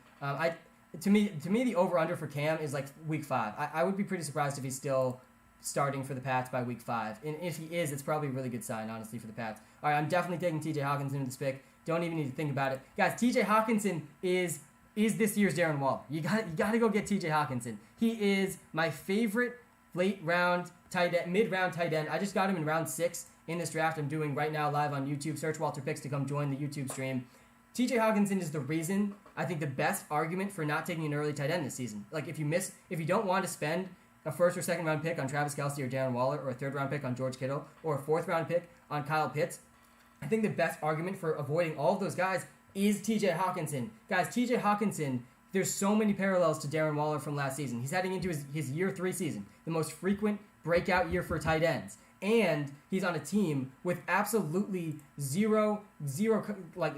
To me, the over-under for Cam is like week 5. I would be pretty surprised if he's still starting for the Pats by week 5. And if he is, it's probably a really good sign, honestly, for the Pats. All right, I'm definitely taking T.J. Hockenson in this pick. Don't even need to think about it. Guys, T.J. Hockenson is this year's Darren Waller. You got to go get T.J. Hockenson. He is my favorite late-round tight end, mid-round tight end. I just got him in round 6 in this draft I'm doing right now live on YouTube. Search Walter Picks to come join the YouTube stream. T.J. Hockenson is the reason, I think, the best argument for not taking an early tight end this season. Like, if you don't want to spend a 1st or 2nd round pick on Travis Kelce or Darren Waller, or a 3rd round pick on George Kittle, or a 4th round pick on Kyle Pitts, I think the best argument for avoiding all of those guys is T.J. Hockenson. Guys, T.J. Hockenson, there's so many parallels to Darren Waller from last season. He's heading into his year 3 season, the most frequent breakout year for tight ends. And he's on a team with absolutely zero wide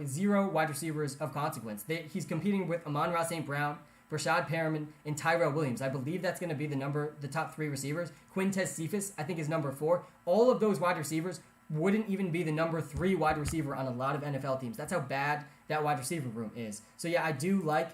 receivers of consequence. He's competing with Amon-Ra St. Brown, Rashad Perriman, and Tyrell Williams. I believe that's going to be the top 3 receivers. Quintez Cephas, I think, is number 4. All of those wide receivers wouldn't even be the number 3 wide receiver on a lot of NFL teams. That's how bad that wide receiver room is. So yeah, I do like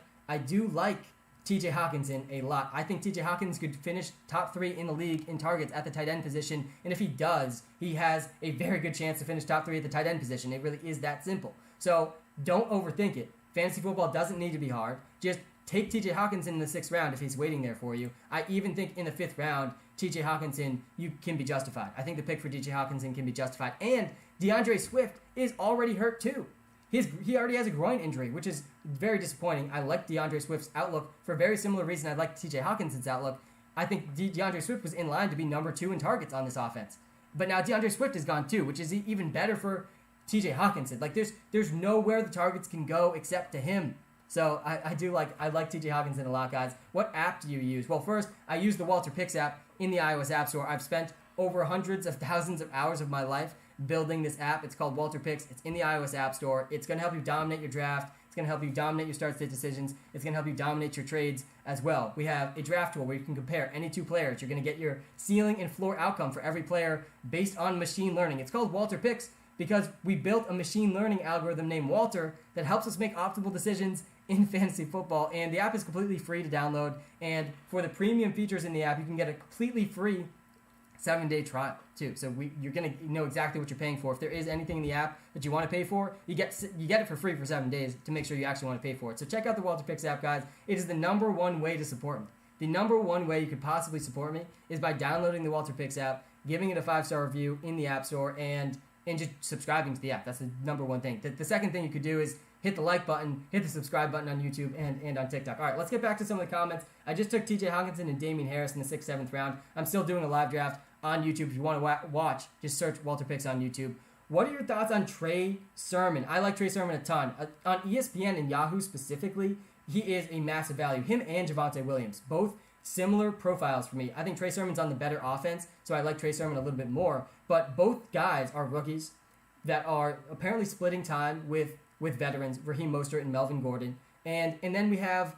T.J. Hockenson a lot. I think T.J. Hockenson could finish top 3 in the league in targets at the tight end position, and if he does, he has a very good chance to finish top 3 at the tight end position. It really is that simple. So don't overthink it. Fantasy football doesn't need to be hard. Just take T.J. Hockenson in the 6th round if he's waiting there for you. I even think in the 5th round, T.J. Hockenson, you can be justified. I think the pick for T.J. Hockenson can be justified. And DeAndre Swift is already hurt too. He already has a groin injury, which is very disappointing. I like DeAndre Swift's outlook for a very similar reason I like T.J. Hockenson's outlook. I think DeAndre Swift was in line to be number 2 in targets on this offense. But now DeAndre Swift is gone too, which is even better for T.J. Hockenson. Like, there's nowhere the targets can go except to him. So I like T.J. Hockenson a lot, guys. What app do you use? Well, first, I use the Walter Picks app in the iOS App Store. I've spent over hundreds of thousands of hours of my life building this app. It's called Walter Picks. It's in the iOS App Store. It's going to help you dominate your draft. It's going to help you dominate your start-sit decisions. It's going to help you dominate your trades as well. We have a draft tool where you can compare any 2 players. You're going to get your ceiling and floor outcome for every player based on machine learning. It's called Walter Picks because we built a machine learning algorithm named Walter that helps us make optimal decisions in fantasy football. And the app is completely free to download. And for the premium features in the app, you can get a completely free 7-day trial too. So you're gonna know exactly what you're paying for. If there is anything in the app that you want to pay for, you get it for free for 7 days to make sure you actually want to pay for it. So check out the Walter Picks app, guys. It is the number 1 way to support me. The number 1 way you could possibly support me is by downloading the Walter Picks app, giving it a 5-star review in the App Store, and just subscribing to the app. That's the number 1 thing. The second thing you could do is hit the like button, hit the subscribe button on YouTube and on TikTok. All right, let's get back to some of the comments. I just took T.J. Hockenson and Damian Harris in the 6th, 7th round. I'm still doing a live draft on YouTube. If you want to watch, just search Walter Picks on YouTube. What are your thoughts on Trey Sermon? I like Trey Sermon a ton. On ESPN and Yahoo specifically, he is a massive value. Him and Javonte Williams, both similar profiles for me. I think Trey Sermon's on the better offense, so I like Trey Sermon a little bit more. But both guys are rookies that are apparently splitting time with veterans, Raheem Mostert and Melvin Gordon. And then we have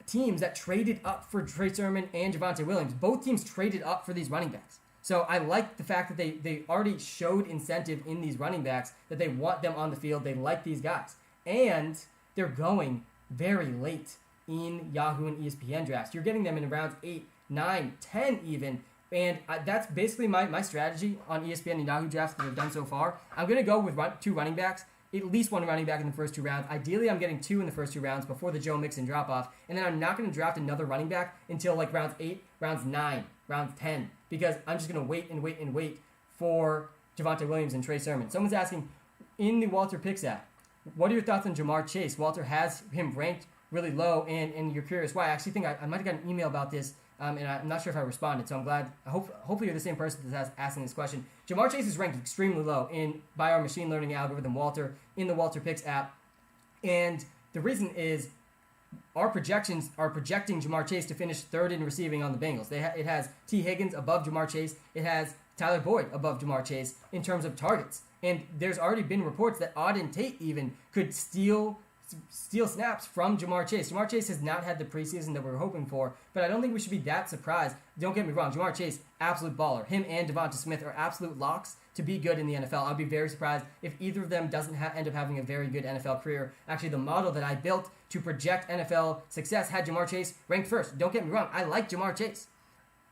teams that traded up for Trey Sermon and Javonte Williams. Both teams traded up for these running backs. So I like the fact that they already showed incentive in these running backs, that they want them on the field. They like these guys. And they're going very late in Yahoo and ESPN drafts. You're getting them in rounds 8, 9, 10 even. And that's basically my strategy on ESPN and Yahoo drafts that I've done so far. I'm going to go with 2 running backs, at least 1 running back in the first 2 rounds. Ideally, I'm getting 2 in the first 2 rounds before the Joe Mixon drop-off. And then I'm not going to draft another running back until like rounds 8, rounds 9, rounds 10. Because I'm just going to wait for Javonte Williams and Trey Sermon. Someone's asking, in the Walter Picks app, what are your thoughts on Jamar Chase? Walter has him ranked really low, and you're curious why. I actually think I might have got an email about this, and I'm not sure if I responded, so I'm glad. Hopefully you're the same person that's asking this question. Jamar Chase is ranked extremely low by our machine learning algorithm, Walter, in the Walter Picks app. And the reason is our projections are projecting Jamar Chase to finish 3rd in receiving on the Bengals. It has T. Higgins above Jamar Chase. It has Tyler Boyd above Jamar Chase in terms of targets. And there's already been reports that Auden Tate even could steal snaps from Jamar Chase. Jamar Chase has not had the preseason that we were hoping for, but I don't think we should be that surprised. Don't get me wrong, Jamar Chase, absolute baller. Him and Devonta Smith are absolute locks to be good in the NFL. I'd be very surprised if either of them doesn't end up having a very good NFL career. Actually, the model that I built to project NFL success had Jamar Chase ranked first. Don't get me wrong, I like Jamar Chase,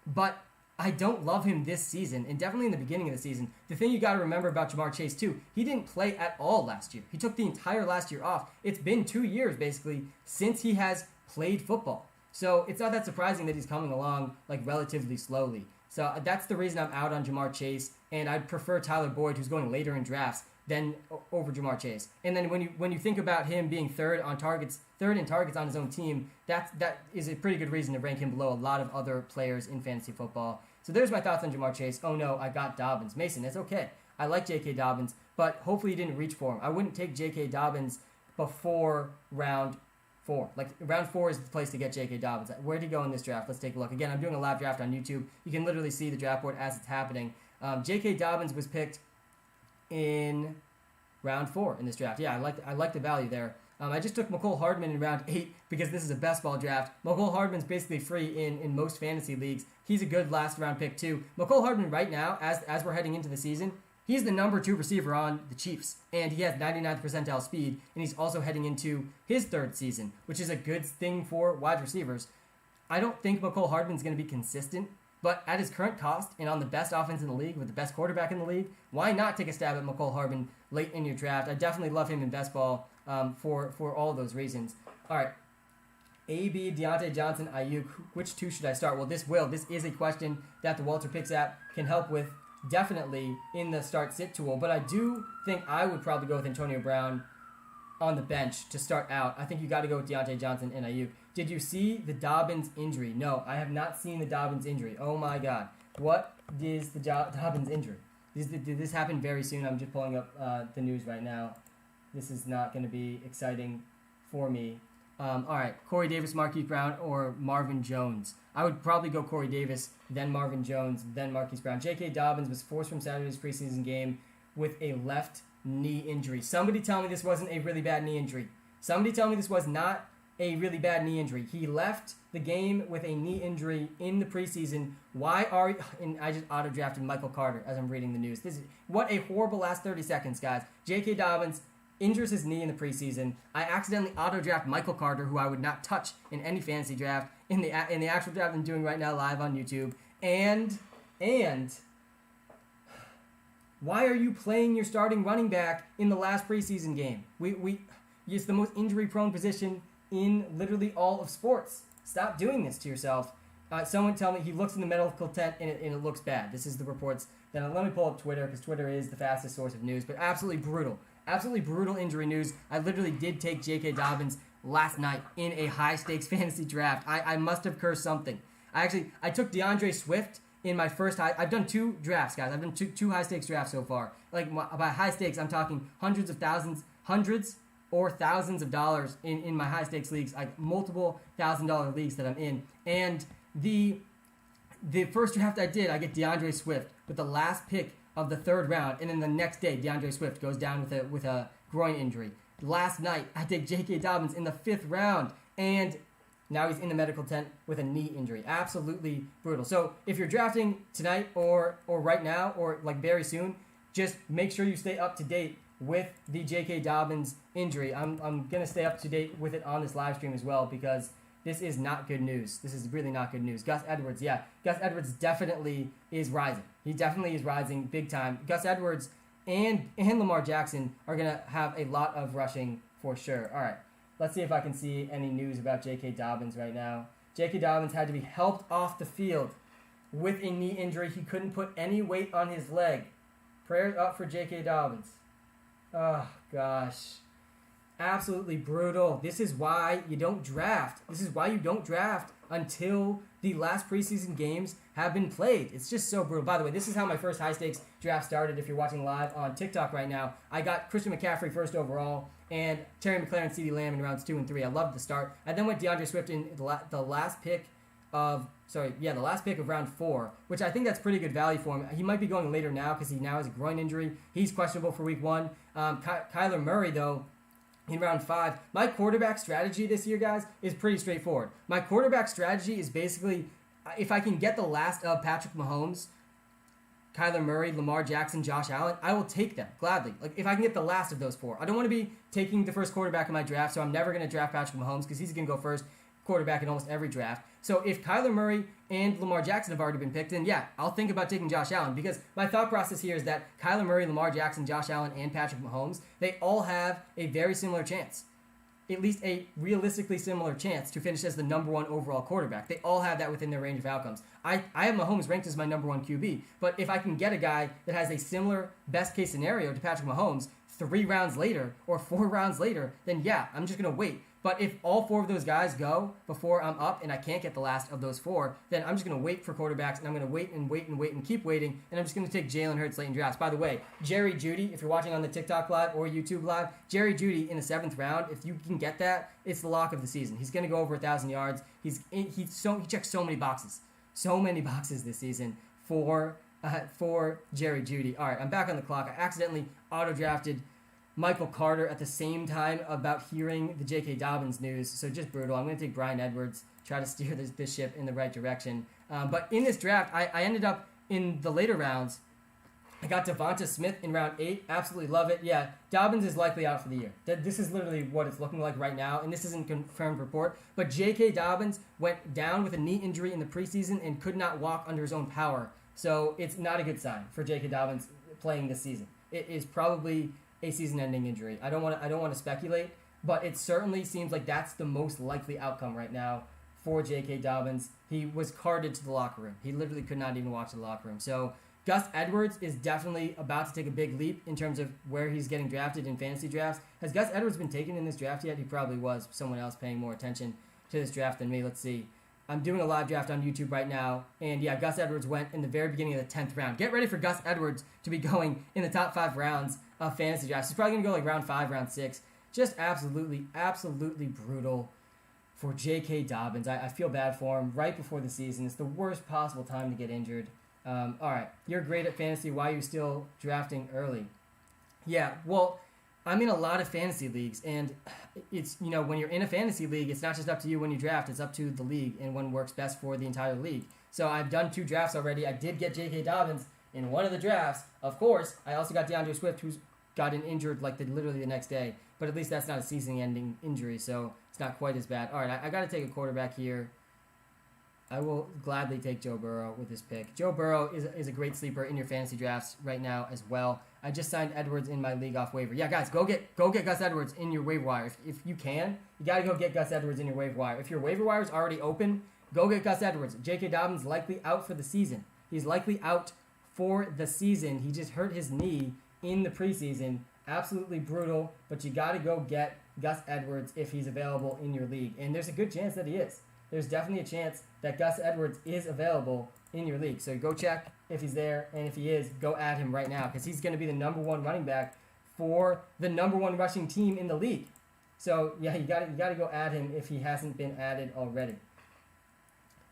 but I don't love him this season, and definitely in the beginning of the season. The thing you got to remember about Jamar Chase, too, he didn't play at all last year. He took the entire last year off. It's been 2 years, basically, since he has played football. So it's not that surprising that he's coming along, like, relatively slowly. So that's the reason I'm out on Jamar Chase, and I'd prefer Tyler Boyd, who's going later in drafts, than over Jamar Chase. And then when you think about him being third in targets on his own team, that is a pretty good reason to rank him below a lot of other players in fantasy football. So there's my thoughts on Jamar Chase. Oh no, I got Dobbins. Mason, it's okay. I like J.K. Dobbins, but hopefully you didn't reach for him. I wouldn't take J.K. Dobbins before round 4. Like, round 4 is the place to get J.K. Dobbins. Where'd he go in this draft? Let's take a look. Again, I'm doing a live draft on YouTube. You can literally see the draft board as it's happening. J.K. Dobbins was picked in round 4 in this draft. Yeah, I like the value there. I just took Nicole Hardman in round 8 because this is a best ball draft. Nicole Hardman's basically free in most fantasy leagues. He's a good last round pick too. Nicole Hardman right now, as we're heading into the season, he's the number 2 receiver on the Chiefs, and he has 99th percentile speed, and he's also heading into his 3rd season, which is a good thing for wide receivers. I don't think Nicole Hardman's going to be consistent, but at his current cost and on the best offense in the league with the best quarterback in the league, why not take a stab at Nicole Hardman late in your draft? I definitely love him in best ball for all those reasons. All right. AB, Deontay Johnson, Ayuk, which 2 should I start? Well, this is a question that the Walter Picks app can help with definitely in the start-sit tool, but I do think I would probably go with Antonio Brown on the bench to start out. I think you got to go with Deontay Johnson and Ayuk. Did you see the Dobbins injury? No, I have not seen the Dobbins injury. Oh my God. What is the Dobbins injury? Did this happen very soon? I'm just pulling up the news right now. This is not going to be exciting for me. All right, Corey Davis, Marquise Brown, or Marvin Jones. I would probably go Corey Davis, then Marvin Jones, then Marquise Brown. J.K. Dobbins was forced from Saturday's preseason game with a left knee injury. Somebody tell me this wasn't a really bad knee injury. Somebody tell me this was not a really bad knee injury. He left the game with a knee injury in the preseason. And I just auto-drafted Michael Carter as I'm reading the news. What a horrible last 30 seconds, guys. J.K. Dobbins injures his knee in the preseason. I accidentally auto-draft Michael Carter, who I would not touch in any fantasy draft, in the actual draft I'm doing right now live on YouTube. And why are you playing your starting running back in the last preseason game? It's the most injury-prone position in literally all of sports. Stop doing this to yourself. Someone tell me he looks in the medical tent and it looks bad. This is the reports. Then let me pull up Twitter because Twitter is the fastest source of news, but absolutely brutal. Absolutely brutal injury news. I literally did take J.K. Dobbins last night in a high-stakes fantasy draft. I must have cursed something. I took DeAndre Swift in my first I've done 2 drafts, guys. I've done two high stakes drafts so far. Like by high stakes, I'm talking hundreds or thousands of dollars in my high stakes leagues, like multiple $1,000 leagues that I'm in. And the first draft I did, I get DeAndre Swift with the last pick of the 3rd round, and then the next day DeAndre Swift goes down with a groin injury. Last night I take J.K. Dobbins in the 5th round, and now he's in the medical tent with a knee injury. Absolutely brutal. So if you're drafting tonight or right now or like very soon, just make sure you stay up to date with the J.K. Dobbins injury. I'm going to stay up to date with it on this live stream as well, because this is not good news. This is really not good news. Gus Edwards, yeah. Gus Edwards definitely is rising. He definitely is rising big time. Gus Edwards and Lamar Jackson are going to have a lot of rushing for sure. All right, let's see if I can see any news about J.K. Dobbins right now. J.K. Dobbins had to be helped off the field with a knee injury. He couldn't put any weight on his leg. Prayers up for J.K. Dobbins. Oh, gosh. Absolutely brutal. This is why you don't draft. This is why you don't draft until the last preseason games have been played. It's just so brutal. By the way, this is how my first high-stakes draft started. If you're watching live on TikTok right now, I got Christian McCaffrey first overall and Terry McLaurin, CeeDee Lamb in rounds 2 and 3. I loved the start. I then went DeAndre Swift in the last pick of round 4, which I think that's pretty good value for him. He might be going later now because he now has a groin injury. He's questionable for week 1. Kyler Murray, though, in round 5. My quarterback strategy this year, guys, is pretty straightforward. My quarterback strategy is basically, if I can get the last of Patrick Mahomes, Kyler Murray, Lamar Jackson, Josh Allen, I will take them gladly. Like, if I can get the last of those 4. I don't want to be taking the first quarterback in my draft, so I'm never going to draft Patrick Mahomes because he's going to go first quarterback in almost every draft. So if Kyler Murray and Lamar Jackson have already been picked, then yeah, I'll think about taking Josh Allen, because my thought process here is that Kyler Murray, Lamar Jackson, Josh Allen, and Patrick Mahomes, they all have a very similar chance, at least a realistically similar chance to finish as the number 1 overall quarterback. They all have that within their range of outcomes. I have Mahomes ranked as my number 1 QB, but if I can get a guy that has a similar best case scenario to Patrick Mahomes 3 rounds later or 4 rounds later, then yeah, I'm just going to wait. But if all 4 of those guys go before I'm up and I can't get the last of those 4, then I'm just going to wait for quarterbacks, and I'm going to wait and keep waiting, and I'm just going to take Jalen Hurts late in drafts. By the way, Jerry Jeudy, if you're watching on the TikTok live or YouTube live, Jerry Jeudy in the 7th round, if you can get that, it's the lock of the season. He's going to go over 1,000 yards. He checks so many boxes this season for Jerry Jeudy. All right, I'm back on the clock. I accidentally auto-drafted Michael Carter at the same time about hearing the J.K. Dobbins news, so just brutal. I'm going to take Bryan Edwards, try to steer this ship in the right direction. But in this draft, I ended up in the later rounds. I got Devonta Smith in round 8. Absolutely love it. Yeah, Dobbins is likely out for the year. This is literally what it's looking like right now, and this isn't a confirmed report. But J.K. Dobbins went down with a knee injury in the preseason and could not walk under his own power. So it's not a good sign for J.K. Dobbins playing this season. It is probably a season-ending injury. I don't want to speculate, but it certainly seems like that's the most likely outcome right now for J.K. Dobbins. He was carted to the locker room. He literally could not even walk to the locker room. So Gus Edwards is definitely about to take a big leap in terms of where he's getting drafted in fantasy drafts. Has Gus Edwards been taken in this draft yet? He probably was. Someone else paying more attention to this draft than me. Let's see. I'm doing a live draft on YouTube right now, and yeah, Gus Edwards went in the very beginning of the 10th round. Get ready for Gus Edwards to be going in the top 5 rounds of fantasy drafts. He's probably going to go like round 5, round 6. Just absolutely brutal for J.K. Dobbins. I feel bad for him right before the season. It's the worst possible time to get injured. All right, you're great at fantasy. Why are you still drafting early? Yeah, well, I'm in a lot of fantasy leagues, and it's, when you're in a fantasy league, it's not just up to you when you draft, it's up to the league and when works best for the entire league. So I've done 2 drafts already. I did get J.K. Dobbins in one of the drafts. Of course, I also got DeAndre Swift, who's gotten injured literally the next day, but at least that's not a season-ending injury, so it's not quite as bad. All right, I got to take a quarterback here. I will gladly take Joe Burrow with this pick. Joe Burrow is a great sleeper in your fantasy drafts right now as well. I just signed Edwards in my league off waiver. Yeah, guys, go get Gus Edwards in your waiver wire. If you can, you got to go get Gus Edwards in your waiver wire. If your waiver wire is already open, go get Gus Edwards. J.K. Dobbins likely out for the season. He's likely out for the season. He just hurt his knee in the preseason. Absolutely brutal, but you got to go get Gus Edwards if he's available in your league. And there's a good chance that he is. There's definitely a chance that Gus Edwards is available in your league. So go check if he's there, and if he is, go add him right now because he's going to be the number one running back for the number one rushing team in the league. So yeah, you got to go add him if he hasn't been added already.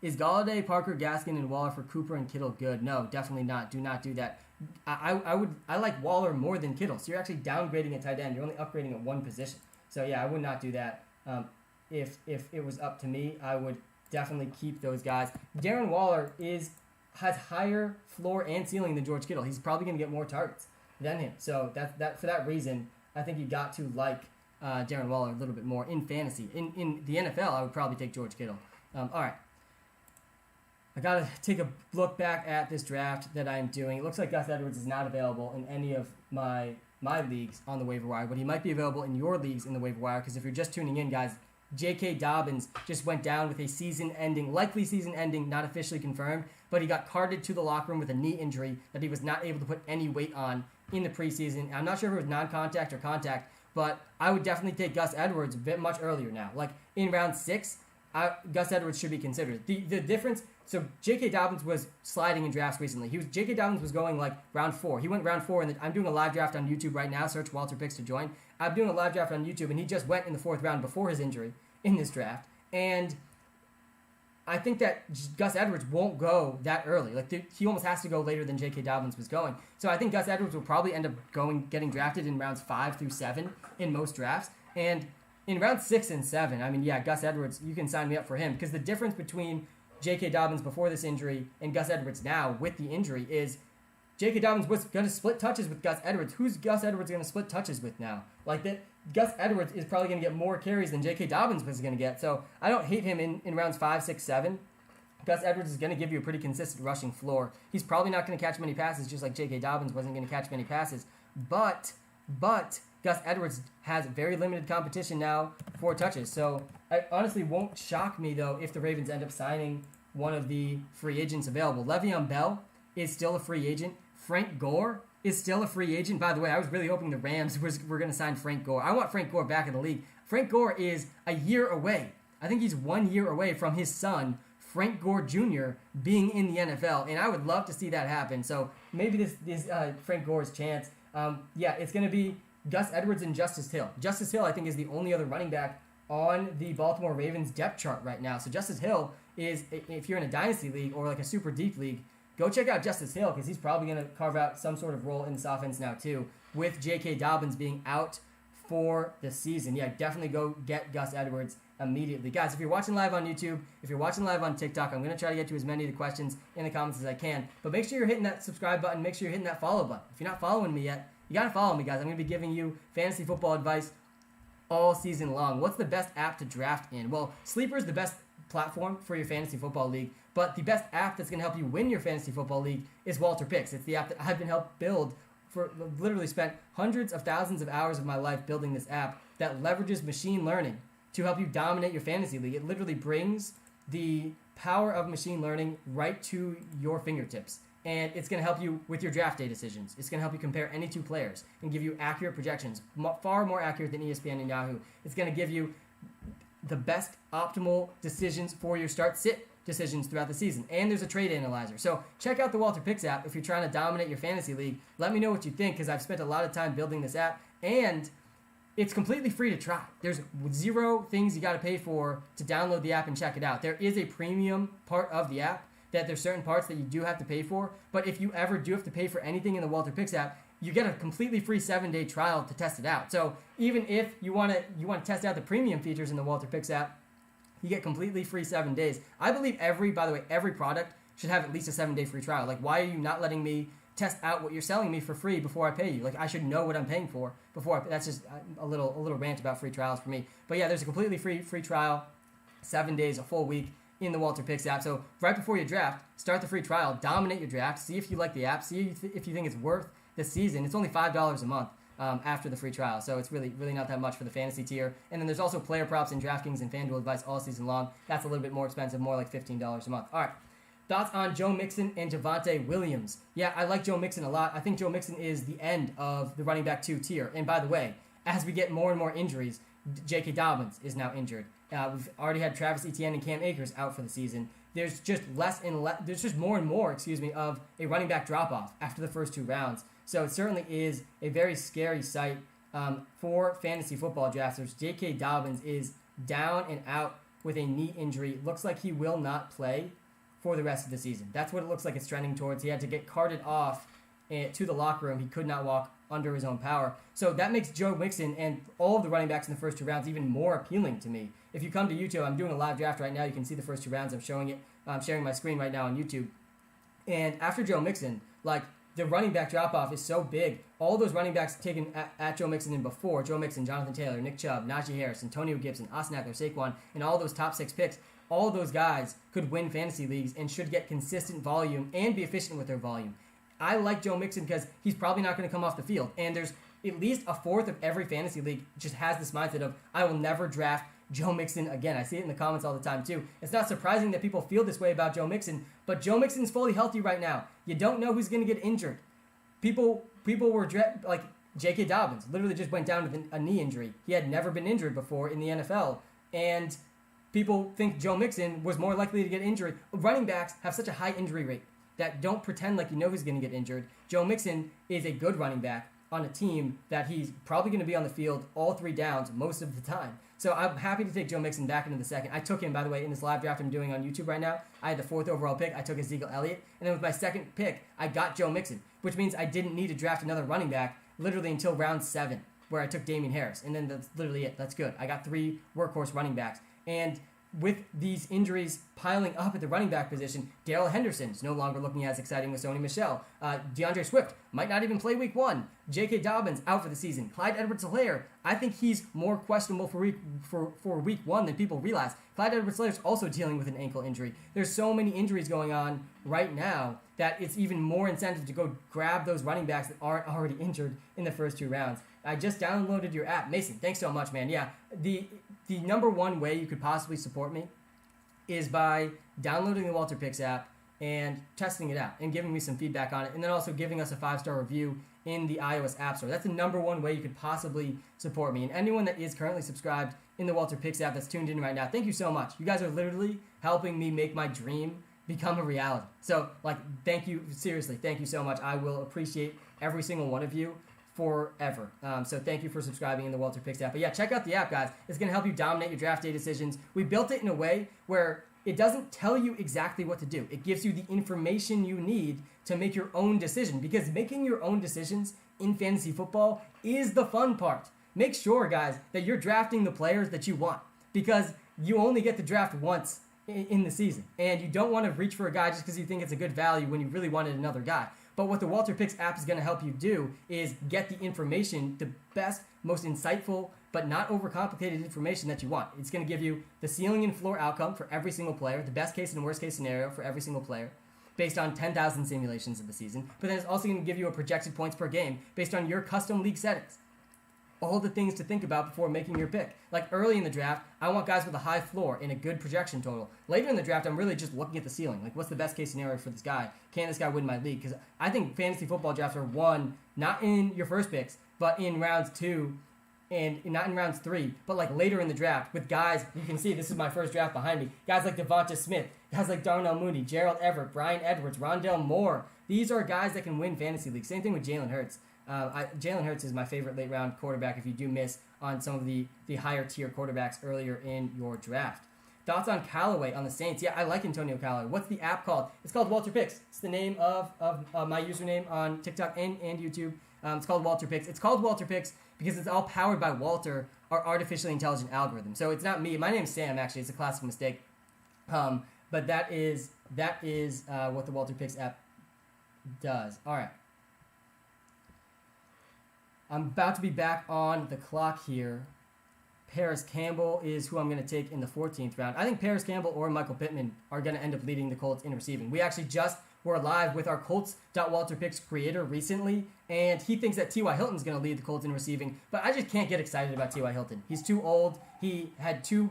Is Golladay, Parker, Gaskin, and Waller for Cooper and Kittle good? No, definitely not. Do not do that. I like Waller more than Kittle. So you're actually downgrading a tight end. You're only upgrading at one position. So yeah, I would not do that. If it was up to me, I would definitely keep those guys. Darren Waller has higher floor and ceiling than George Kittle. He's probably going to get more targets than him. So that for that reason, I think you got to like Darren Waller a little bit more in fantasy. In the NFL, I would probably take George Kittle. All right. I got to take a look back at this draft that I'm doing. It looks like Gus Edwards is not available in any of my leagues on the waiver wire, but he might be available in your leagues in the waiver wire because if you're just tuning in, guys, J.K. Dobbins just went down with a likely season ending, not officially confirmed, but he got carted to the locker room with a knee injury that he was not able to put any weight on in the preseason. I'm not sure if it was non-contact or contact, but I would definitely take Gus Edwards a bit much earlier now. Like in round 6, Gus Edwards should be considered. The difference, so J.K. Dobbins was sliding in drafts recently. J.K. Dobbins was going like round 4. He went round 4, and I'm doing a live draft on YouTube right now. Search Walter Picks to join. I'm doing a live draft on YouTube, and he just went in the 4th round before his injury in this draft. And I think that Gus Edwards won't go that early. Like he almost has to go later than J.K. Dobbins was going. So I think Gus Edwards will probably end up getting drafted in rounds 5 through 7 in most drafts. And in round 6 and 7, I mean, yeah, Gus Edwards, you can sign me up for him because the difference between J.K. Dobbins before this injury and Gus Edwards now with the injury is J.K. Dobbins was going to split touches with Gus Edwards. Who's Gus Edwards going to split touches with now? Like that, Gus Edwards is probably going to get more carries than J.K. Dobbins was going to get. So I don't hate him in rounds 5, 6, 7. Gus Edwards is going to give you a pretty consistent rushing floor. He's probably not going to catch many passes, just like J.K. Dobbins wasn't going to catch many passes. But Gus Edwards has very limited competition now for touches. So it honestly won't shock me, though, if the Ravens end up signing one of the free agents available. Le'Veon Bell is still a free agent. Frank Gore is still a free agent. By the way, I was really hoping the Rams were going to sign Frank Gore. I want Frank Gore back in the league. Frank Gore is a year away. I think he's 1 year away from his son, Frank Gore Jr., being in the NFL, and I would love to see that happen. So maybe this Frank Gore's chance. Yeah, it's going to be Gus Edwards and Justice Hill. Justice Hill, I think, is the only other running back on the Baltimore Ravens depth chart right now. So Justice Hill is, if you're in a dynasty league or like a super deep league, go check out Justice Hill because he's probably going to carve out some sort of role in this offense now too, with J.K. Dobbins being out for the season. Yeah, definitely go get Gus Edwards immediately. Guys, if you're watching live on YouTube, if you're watching live on TikTok, I'm going to try to get to as many of the questions in the comments as I can. But make sure you're hitting that subscribe button. Make sure you're hitting that follow button. If you're not following me yet, you got to follow me, guys. I'm going to be giving you fantasy football advice all season long. What's the best app to draft in? Well, Sleeper is the best platform for your fantasy football league, but the best app that's going to help you win your fantasy football league is Walter Picks. It's the app that I've been helped build for literally spent hundreds of thousands of hours of my life building this app that leverages machine learning to help you dominate your fantasy league. It literally brings the power of machine learning right to your fingertips. And it's going to help you with your draft day decisions. It's going to help you compare any two players and give you accurate projections, far more accurate than ESPN and Yahoo. It's going to give you the best optimal decisions for your start-sit decisions throughout the season. And there's a trade analyzer. So check out the Walter Picks app if you're trying to dominate your fantasy league. Let me know what you think because I've spent a lot of time building this app. And it's completely free to try. There's 0 things you got to pay for to download the app and check it out. There is a premium part of the app that there's certain parts that you do have to pay for. But if you ever do have to pay for anything in the Walter Picks app, you get a completely free 7-day trial to test it out. So even if you want to test out the premium features in the Walter Picks app, you get completely free 7 days. I believe every product should have at least a 7-day free trial. Like, why are you not letting me test out what you're selling me for free before I pay you? Like, I should know what I'm paying for before that's just a little rant about free trials for me. But yeah, there's a completely free trial, 7 days, a full week in the Walter Picks app. So right before you draft, start the free trial, dominate your draft, see if you like the app, see if you think it's worth the season. It's only $5 a month after the free trial, so it's really not that much for the fantasy tier. And then there's also player props and DraftKings and FanDuel advice all season long. That's a little bit more expensive, more like $15 a month. All right. Thoughts on Joe Mixon and Javonte Williams? Yeah, I like Joe Mixon a lot. I think Joe Mixon is the end of the running back 2 tier. And by the way, as we get more and more injuries, J.K. Dobbins is now injured. We've already had Travis Etienne and Cam Akers out for the season. there's just less and less, there's just more and more, of a running back drop-off after the first 2 rounds. So it certainly is a very scary sight for fantasy football drafters. J.K. Dobbins is down and out with a knee injury. Looks like he will not play for the rest of the season. That's what it looks like it's trending towards. He had to get carted off to the locker room. He could not walk under his own power. So that makes Joe Mixon and all of the running backs in the first 2 rounds even more appealing to me. If you come to YouTube, I'm doing a live draft right now. You can see the first 2 rounds. I'm showing it. I'm sharing my screen right now on YouTube. And after Joe Mixon, the running back drop-off is so big. All those running backs taken at Joe Mixon and before, Joe Mixon, Jonathan Taylor, Nick Chubb, Najee Harris, Antonio Gibson, Austin Eckler, Saquon, and all those top 6 picks, all those guys could win fantasy leagues and should get consistent volume and be efficient with their volume. I like Joe Mixon because he's probably not going to come off the field. And there's at least a fourth of every fantasy league just has this mindset of, I will never draft Joe Mixon again. I see it in the comments all the time too. It's not surprising that people feel this way about Joe Mixon, but Joe Mixon's fully healthy right now. You don't know who's going to get injured. People were like J.K. Dobbins literally just went down with a knee injury. He had never been injured before in the NFL. And people think Joe Mixon was more likely to get injured. Running backs have such a high injury rate that don't pretend like you know who's going to get injured. Joe Mixon is a good running back on a team that he's probably going to be on the field all 3 downs most of the time. So I'm happy to take Joe Mixon back into the second. I took him, by the way, in this live draft I'm doing on YouTube right now. I had the 4th overall pick. I took Ezekiel Elliott. And then with my second pick, I got Joe Mixon, which means I didn't need to draft another running back literally until round 7, where I took Damian Harris. And then that's literally it. That's good. I got 3 workhorse running backs. And with these injuries piling up at the running back position, Darrell Henderson is no longer looking as exciting with Sony Michel. DeAndre Swift might not even play week 1. J.K. Dobbins out for the season. Clyde Edwards-Helaire, I think he's more questionable for week 1 than people realize. Clyde Edwards-Helaire is also dealing with an ankle injury. There's so many injuries going on right now that it's even more incentive to go grab those running backs that aren't already injured in the first 2 rounds. I just downloaded your app. Mason, thanks so much, man. Yeah, the number one way you could possibly support me is by downloading the Walter Picks app and testing it out and giving me some feedback on it, and then also giving us a 5-star review in the iOS App Store. That's the number one way you could possibly support me. And anyone that is currently subscribed in the Walter Picks app that's tuned in right now, thank you so much. You guys are literally helping me make my dream become a reality. So, thank you. Seriously, thank you so much. I will appreciate every single one of you forever. So thank you for subscribing in the Walter Picks app. But yeah, check out the app, guys. It's going to help you dominate your draft day decisions. We built it in a way where it doesn't tell you exactly what to do. It gives you the information you need to make your own decision, because making your own decisions in fantasy football is the fun part. Make sure, guys, that you're drafting the players that you want, because you only get to draft once in the season, and you don't want to reach for a guy just because you think it's a good value when you really wanted another guy. But what the Walter Picks app is going to help you do is get the information, the best, most insightful, but not overcomplicated information that you want. It's going to give you the ceiling and floor outcome for every single player, the best case and worst case scenario for every single player, based on 10,000 simulations of the season. But then it's also going to give you a projected points per game based on your custom league settings. All the things to think about before making your pick. Like early in the draft, I want guys with a high floor and a good projection total. Later in the draft, I'm really just looking at the ceiling. Like, what's the best case scenario for this guy? Can this guy win my league? Because I think fantasy football drafts are won not in your first picks, but in rounds 2 and not in rounds 3, but later in the draft with guys. You can see this is my first draft behind me. Guys like Devonta Smith, guys like Darnell Mooney, Gerald Everett, Bryan Edwards, Rondale Moore. These are guys that can win fantasy leagues. Same thing with Jalen Hurts. Jalen Hurts is my favorite late-round quarterback if you do miss on some of the higher-tier quarterbacks earlier in your draft. Thoughts on Callaway on the Saints? Yeah, I like Antonio Callaway. What's the app called? It's called Walter Picks. It's the name of my username on TikTok and YouTube. It's called Walter Picks. It's called Walter Picks because it's all powered by Walter, our artificially intelligent algorithm. So it's not me. My name's Sam, actually. It's a classic mistake. But that is what the Walter Picks app does. All right. I'm about to be back on the clock here. Paris Campbell is who I'm going to take in the 14th round. I think Paris Campbell or Michael Pittman are going to end up leading the Colts in receiving. We actually just were live with our Colts Walter Picks creator recently, and he thinks that T.Y. Hilton's going to lead the Colts in receiving, but I just can't get excited about T.Y. Hilton. He's too old. He had too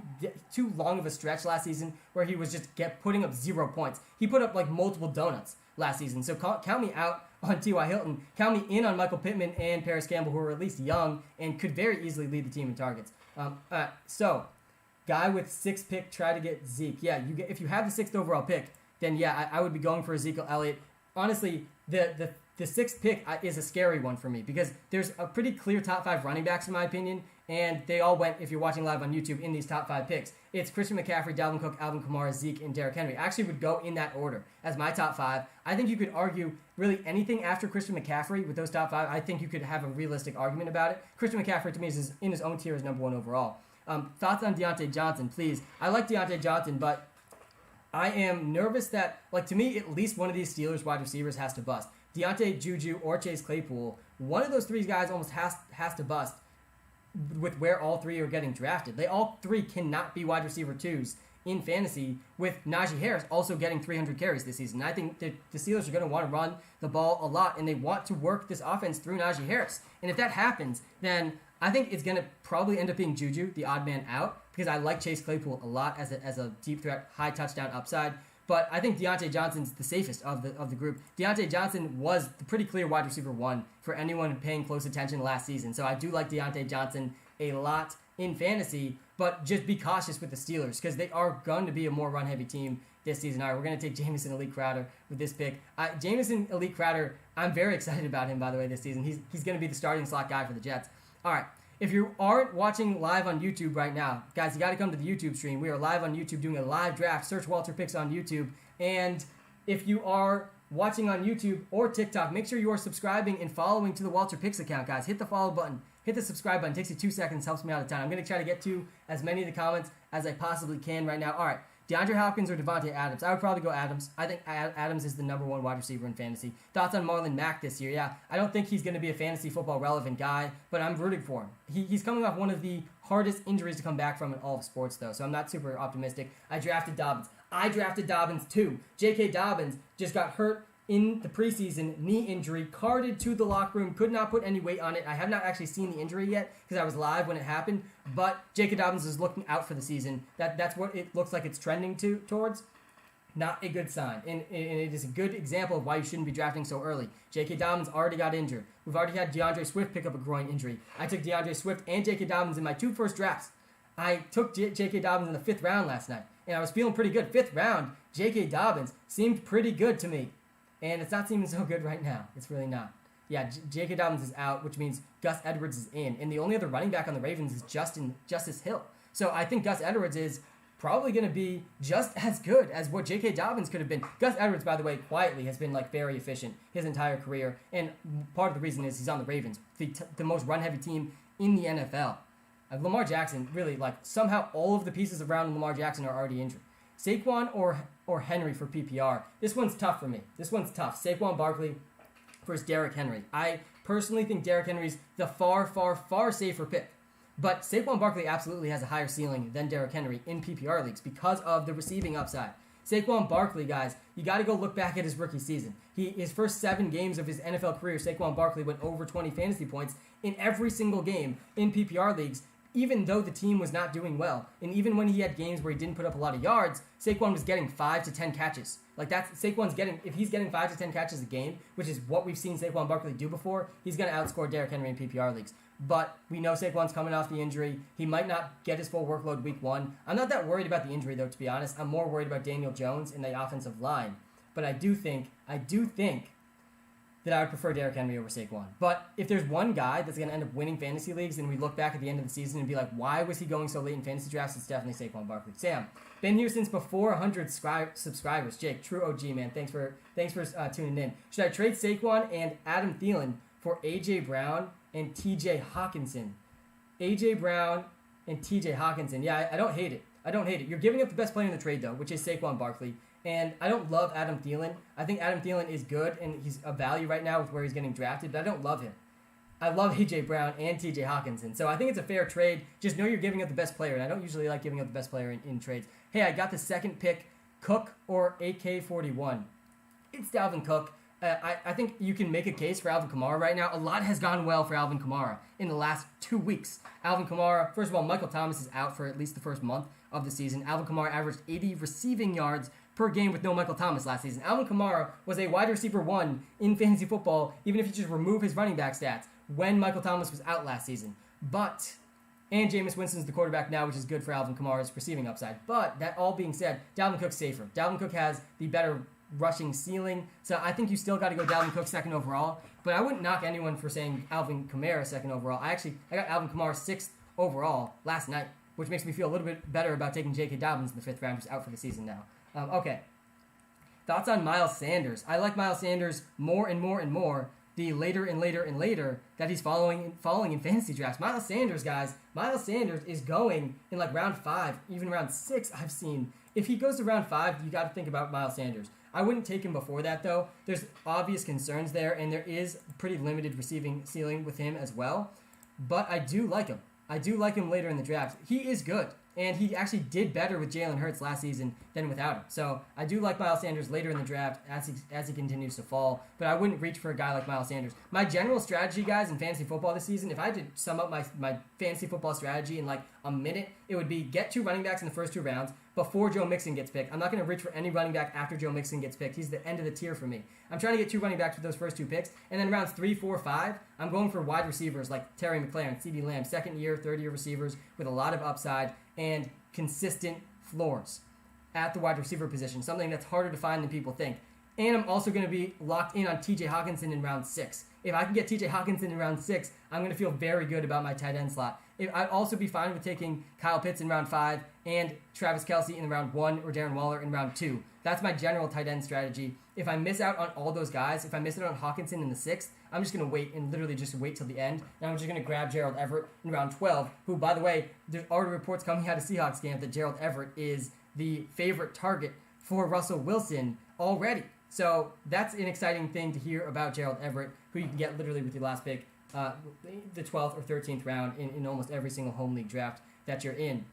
long of a stretch last season where he was just putting up 0 points. He put up multiple donuts last season. So count me out on T.Y. Hilton. Count me in on Michael Pittman and Paris Campbell, who are at least young and could very easily lead the team in targets. So guy with 6th pick, try to get Zeke. Yeah, if you have the 6th overall pick, then yeah, I would be going for Ezekiel Elliott. Honestly, the 6th pick is a scary one for me because there's a pretty clear top 5 running backs in my opinion, and they all went, if you're watching live on YouTube, in these top 5 picks. It's Christian McCaffrey, Dalvin Cook, Alvin Kamara, Zeke, and Derrick Henry. I actually would go in that order as my top 5. I think you could argue really anything after Christian McCaffrey with those top 5. I think you could have a realistic argument about it. Christian McCaffrey to me is in his own tier as number 1 overall. Thoughts on Deontay Johnson, please. I like Deontay Johnson, but I am nervous that, to me, at least one of these Steelers wide receivers has to bust. Deontay, Juju, or Chase Claypool, one of those 3 guys almost has to bust with where all 3 are getting drafted. They all 3 cannot be wide receiver 2s in fantasy, with Najee Harris also getting 300 carries this season. I think the Steelers are going to want to run the ball a lot, and they want to work this offense through Najee Harris. And if that happens, then I think it's going to probably end up being Juju, the odd man out, because I like Chase Claypool a lot as a deep threat, high touchdown upside. But I think Deontay Johnson's the safest of the group. Deontay Johnson was the pretty clear wide receiver 1 for anyone paying close attention last season. So I do like Deontay Johnson a lot in fantasy, but just be cautious with the Steelers because they are going to be a more run-heavy team this season. All right, we're going to take Jamison Elite Crowder with this pick. Jamison Elite Crowder, I'm very excited about him, by the way, this season. He's going to be the starting slot guy for the Jets. All right. If you aren't watching live on YouTube right now, guys, you got to come to the YouTube stream. We are live on YouTube doing a live draft. Search Walter Picks on YouTube. And if you are watching on YouTube or TikTok, make sure you are subscribing and following to the Walter Picks account, guys. Hit the follow button. Hit the subscribe button. It takes you 2 seconds. Helps me out a ton. I'm going to try to get to as many of the comments as I possibly can right now. All right. DeAndre Hopkins or Devontae Adams? I would probably go Adams. I think Adams is the number 1 wide receiver in fantasy. Thoughts on Marlon Mack this year? Yeah, I don't think he's going to be a fantasy football relevant guy, but I'm rooting for him. He's coming off one of the hardest injuries to come back from in all of sports, though, so I'm not super optimistic. I drafted Dobbins too. J.K. Dobbins just got hurt in the preseason, knee injury, carted to the locker room, could not put any weight on it. I have not actually seen the injury yet because I was live when it happened, but J.K. Dobbins is looking out for the season. That's what it looks like it's trending towards. Not a good sign, and it is a good example of why you shouldn't be drafting so early. J.K. Dobbins already got injured. We've already had DeAndre Swift pick up a groin injury. I took DeAndre Swift and J.K. Dobbins in my 2 first drafts. I took J.K. Dobbins in the 5th round last night, and I was feeling pretty good. 5th round, J.K. Dobbins seemed pretty good to me. And it's not seeming so good right now. It's really not. Yeah, J.K. Dobbins is out, which means Gus Edwards is in. And the only other running back on the Ravens is Justice Hill. So I think Gus Edwards is probably going to be just as good as what J.K. Dobbins could have been. Gus Edwards, by the way, quietly has been very efficient his entire career. And part of the reason is he's on the Ravens, the most run-heavy team in the NFL. Lamar Jackson, really, somehow all of the pieces around Lamar Jackson are already injured. Saquon or Henry for PPR. This one's tough for me. This one's tough. Saquon Barkley versus Derrick Henry. I personally think Derrick Henry's the far, far, far safer pick. But Saquon Barkley absolutely has a higher ceiling than Derrick Henry in PPR leagues because of the receiving upside. Saquon Barkley, guys, you got to go look back at his rookie season. His first 7 games of his NFL career, Saquon Barkley went over 20 fantasy points in every single game in PPR leagues, even though the team was not doing well. And even when he had games where he didn't put up a lot of yards, Saquon was getting 5 to 10 catches. If he's getting 5 to 10 catches a game, which is what we've seen Saquon Barkley do before, he's going to outscore Derrick Henry in PPR leagues. But we know Saquon's coming off the injury. He might not get his full workload week 1. I'm not that worried about the injury, though, to be honest. I'm more worried about Daniel Jones and the offensive line. But I do think that I would prefer Derrick Henry over Saquon. But if there's one guy that's going to end up winning fantasy leagues and we look back at the end of the season and be like, why was he going so late in fantasy drafts, it's definitely Saquon Barkley. Sam, been here since before 100 subscribers. Jake, true OG, man. Thanks for tuning in. Should I trade Saquon and Adam Thielen for A.J. Brown and T.J. Hockenson? A.J. Brown and T.J. Hockenson. Yeah, I don't hate it. You're giving up the best player in the trade, though, which is Saquon Barkley. And I don't love Adam Thielen. I think Adam Thielen is good, and he's a value right now with where he's getting drafted, but I don't love him. I love A.J. Brown and T.J. Hockenson. So I think it's a fair trade. Just know you're giving up the best player, and I don't usually like giving up the best player in trades. Hey, I got the 2nd pick, Cook or AK-41. It's Dalvin Cook. I think you can make a case for Alvin Kamara right now. A lot has gone well for Alvin Kamara in the last 2 weeks. Alvin Kamara, first of all, Michael Thomas is out for at least the first month of the season. Alvin Kamara averaged 80 receiving yards per game with no Michael Thomas last season. Alvin Kamara was a wide receiver 1 in fantasy football, even if you just remove his running back stats, when Michael Thomas was out last season. But And Jameis Winston's the quarterback now, which is good for Alvin Kamara's receiving upside. But that all being said, Dalvin Cook's safer. Dalvin Cook has the better rushing ceiling. So I think you still got to go Dalvin Cook second overall. But I wouldn't knock anyone for saying Alvin Kamara second overall. I got Alvin Kamara sixth overall last night, which makes me feel a little bit better about taking J.K. Dobbins in the 5th round, who's out for the season now. Okay. Thoughts on Miles Sanders? I like Miles Sanders more and more and more the later and later and later that he's following in fantasy drafts. Miles Sanders, guys, Miles Sanders is going in like round 5, even round 6 I've seen. If he goes to round 5, you got to think about Miles Sanders. I wouldn't take him before that, though. There's obvious concerns there, and there is pretty limited receiving ceiling with him as well. But I do like him. I do like him later in the draft. He is good. And he actually did better with Jalen Hurts last season than without him. So I do like Miles Sanders later in the draft as he continues to fall. But I wouldn't reach for a guy like Miles Sanders. My general strategy, guys, in fantasy football this season, if I had to sum up my fantasy football strategy in like a minute, it would be get 2 running backs in the first 2 rounds before Joe Mixon gets picked. I'm not going to reach for any running back after Joe Mixon gets picked. He's the end of the tier for me. I'm trying to get 2 running backs with those first 2 picks. And then rounds 3, 4, 5, I'm going for wide receivers like Terry McLaurin, CeeDee Lamb, second year, third year receivers with a lot of upside and consistent floors at the wide receiver position, something that's harder to find than people think. And I'm also going to be locked in on TJ Hockenson in round 6. If I can get TJ Hockenson in round 6, I'm going to feel very good about my tight end slot. I'd also be fine with taking Kyle Pitts in round 5 and Travis Kelce in round 1 or Darren Waller in round 2. That's my general tight end strategy. If I miss out on all those guys, if I miss out on Hockenson in the 6th, I'm just going to wait and literally just wait till the end. And I'm just going to grab Gerald Everett in round 12, who, by the way, there's already reports coming out of Seahawks camp that Gerald Everett is the favorite target for Russell Wilson already. So that's an exciting thing to hear about Gerald Everett, who you can get literally with your last pick, the 12th or 13th round in almost every single home league draft that you're in.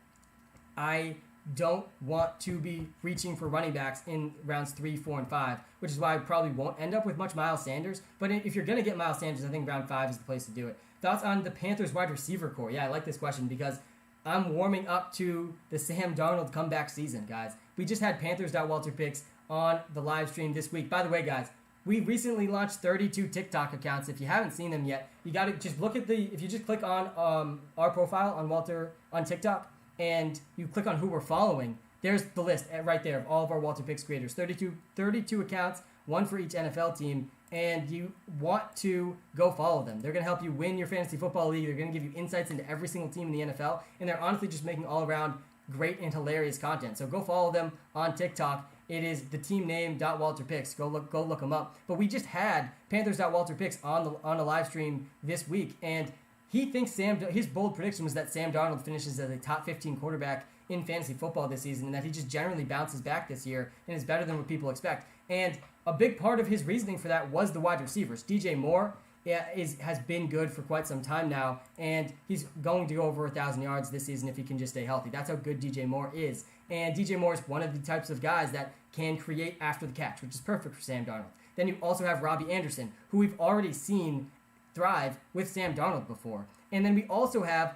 I don't want to be reaching for running backs in rounds 3, 4, and 5, which is why I probably won't end up with much Miles Sanders. But if you're going to get Miles Sanders, I think round 5 is the place to do it. Thoughts on the Panthers wide receiver core? Yeah, I like this question because I'm warming up to the Sam Darnold comeback season, guys. We just had Panthers.Walter picks on the live stream this week. By the way, guys, we recently launched 32 TikTok accounts. If you haven't seen them yet, you got to just look at if you just click on our profile on Walter on TikTok, and you click on who we're following, there's the list right there of all of our Walter Picks creators. 32 accounts, one for each NFL team, and you want to go follow them. They're going to help you win your fantasy football league. They're going to give you insights into every single team in the NFL, and they're honestly just making all-around great and hilarious content. So go follow them on TikTok. It is the team name .Walter Picks. Go look them up. But we just had Panthers.Walter Picks on a live stream this week, and he thinks his bold prediction was that Sam Darnold finishes as a top 15 quarterback in fantasy football this season, and that he just generally bounces back this year and is better than what people expect. And a big part of his reasoning for that was the wide receivers. DJ Moore has been good for quite some time now, and he's going to go over 1,000 yards this season if he can just stay healthy. That's how good DJ Moore is. And DJ Moore is one of the types of guys that can create after the catch, which is perfect for Sam Darnold. Then you also have Robbie Anderson, who we've already seen thrive with Sam Darnold before. And then we also have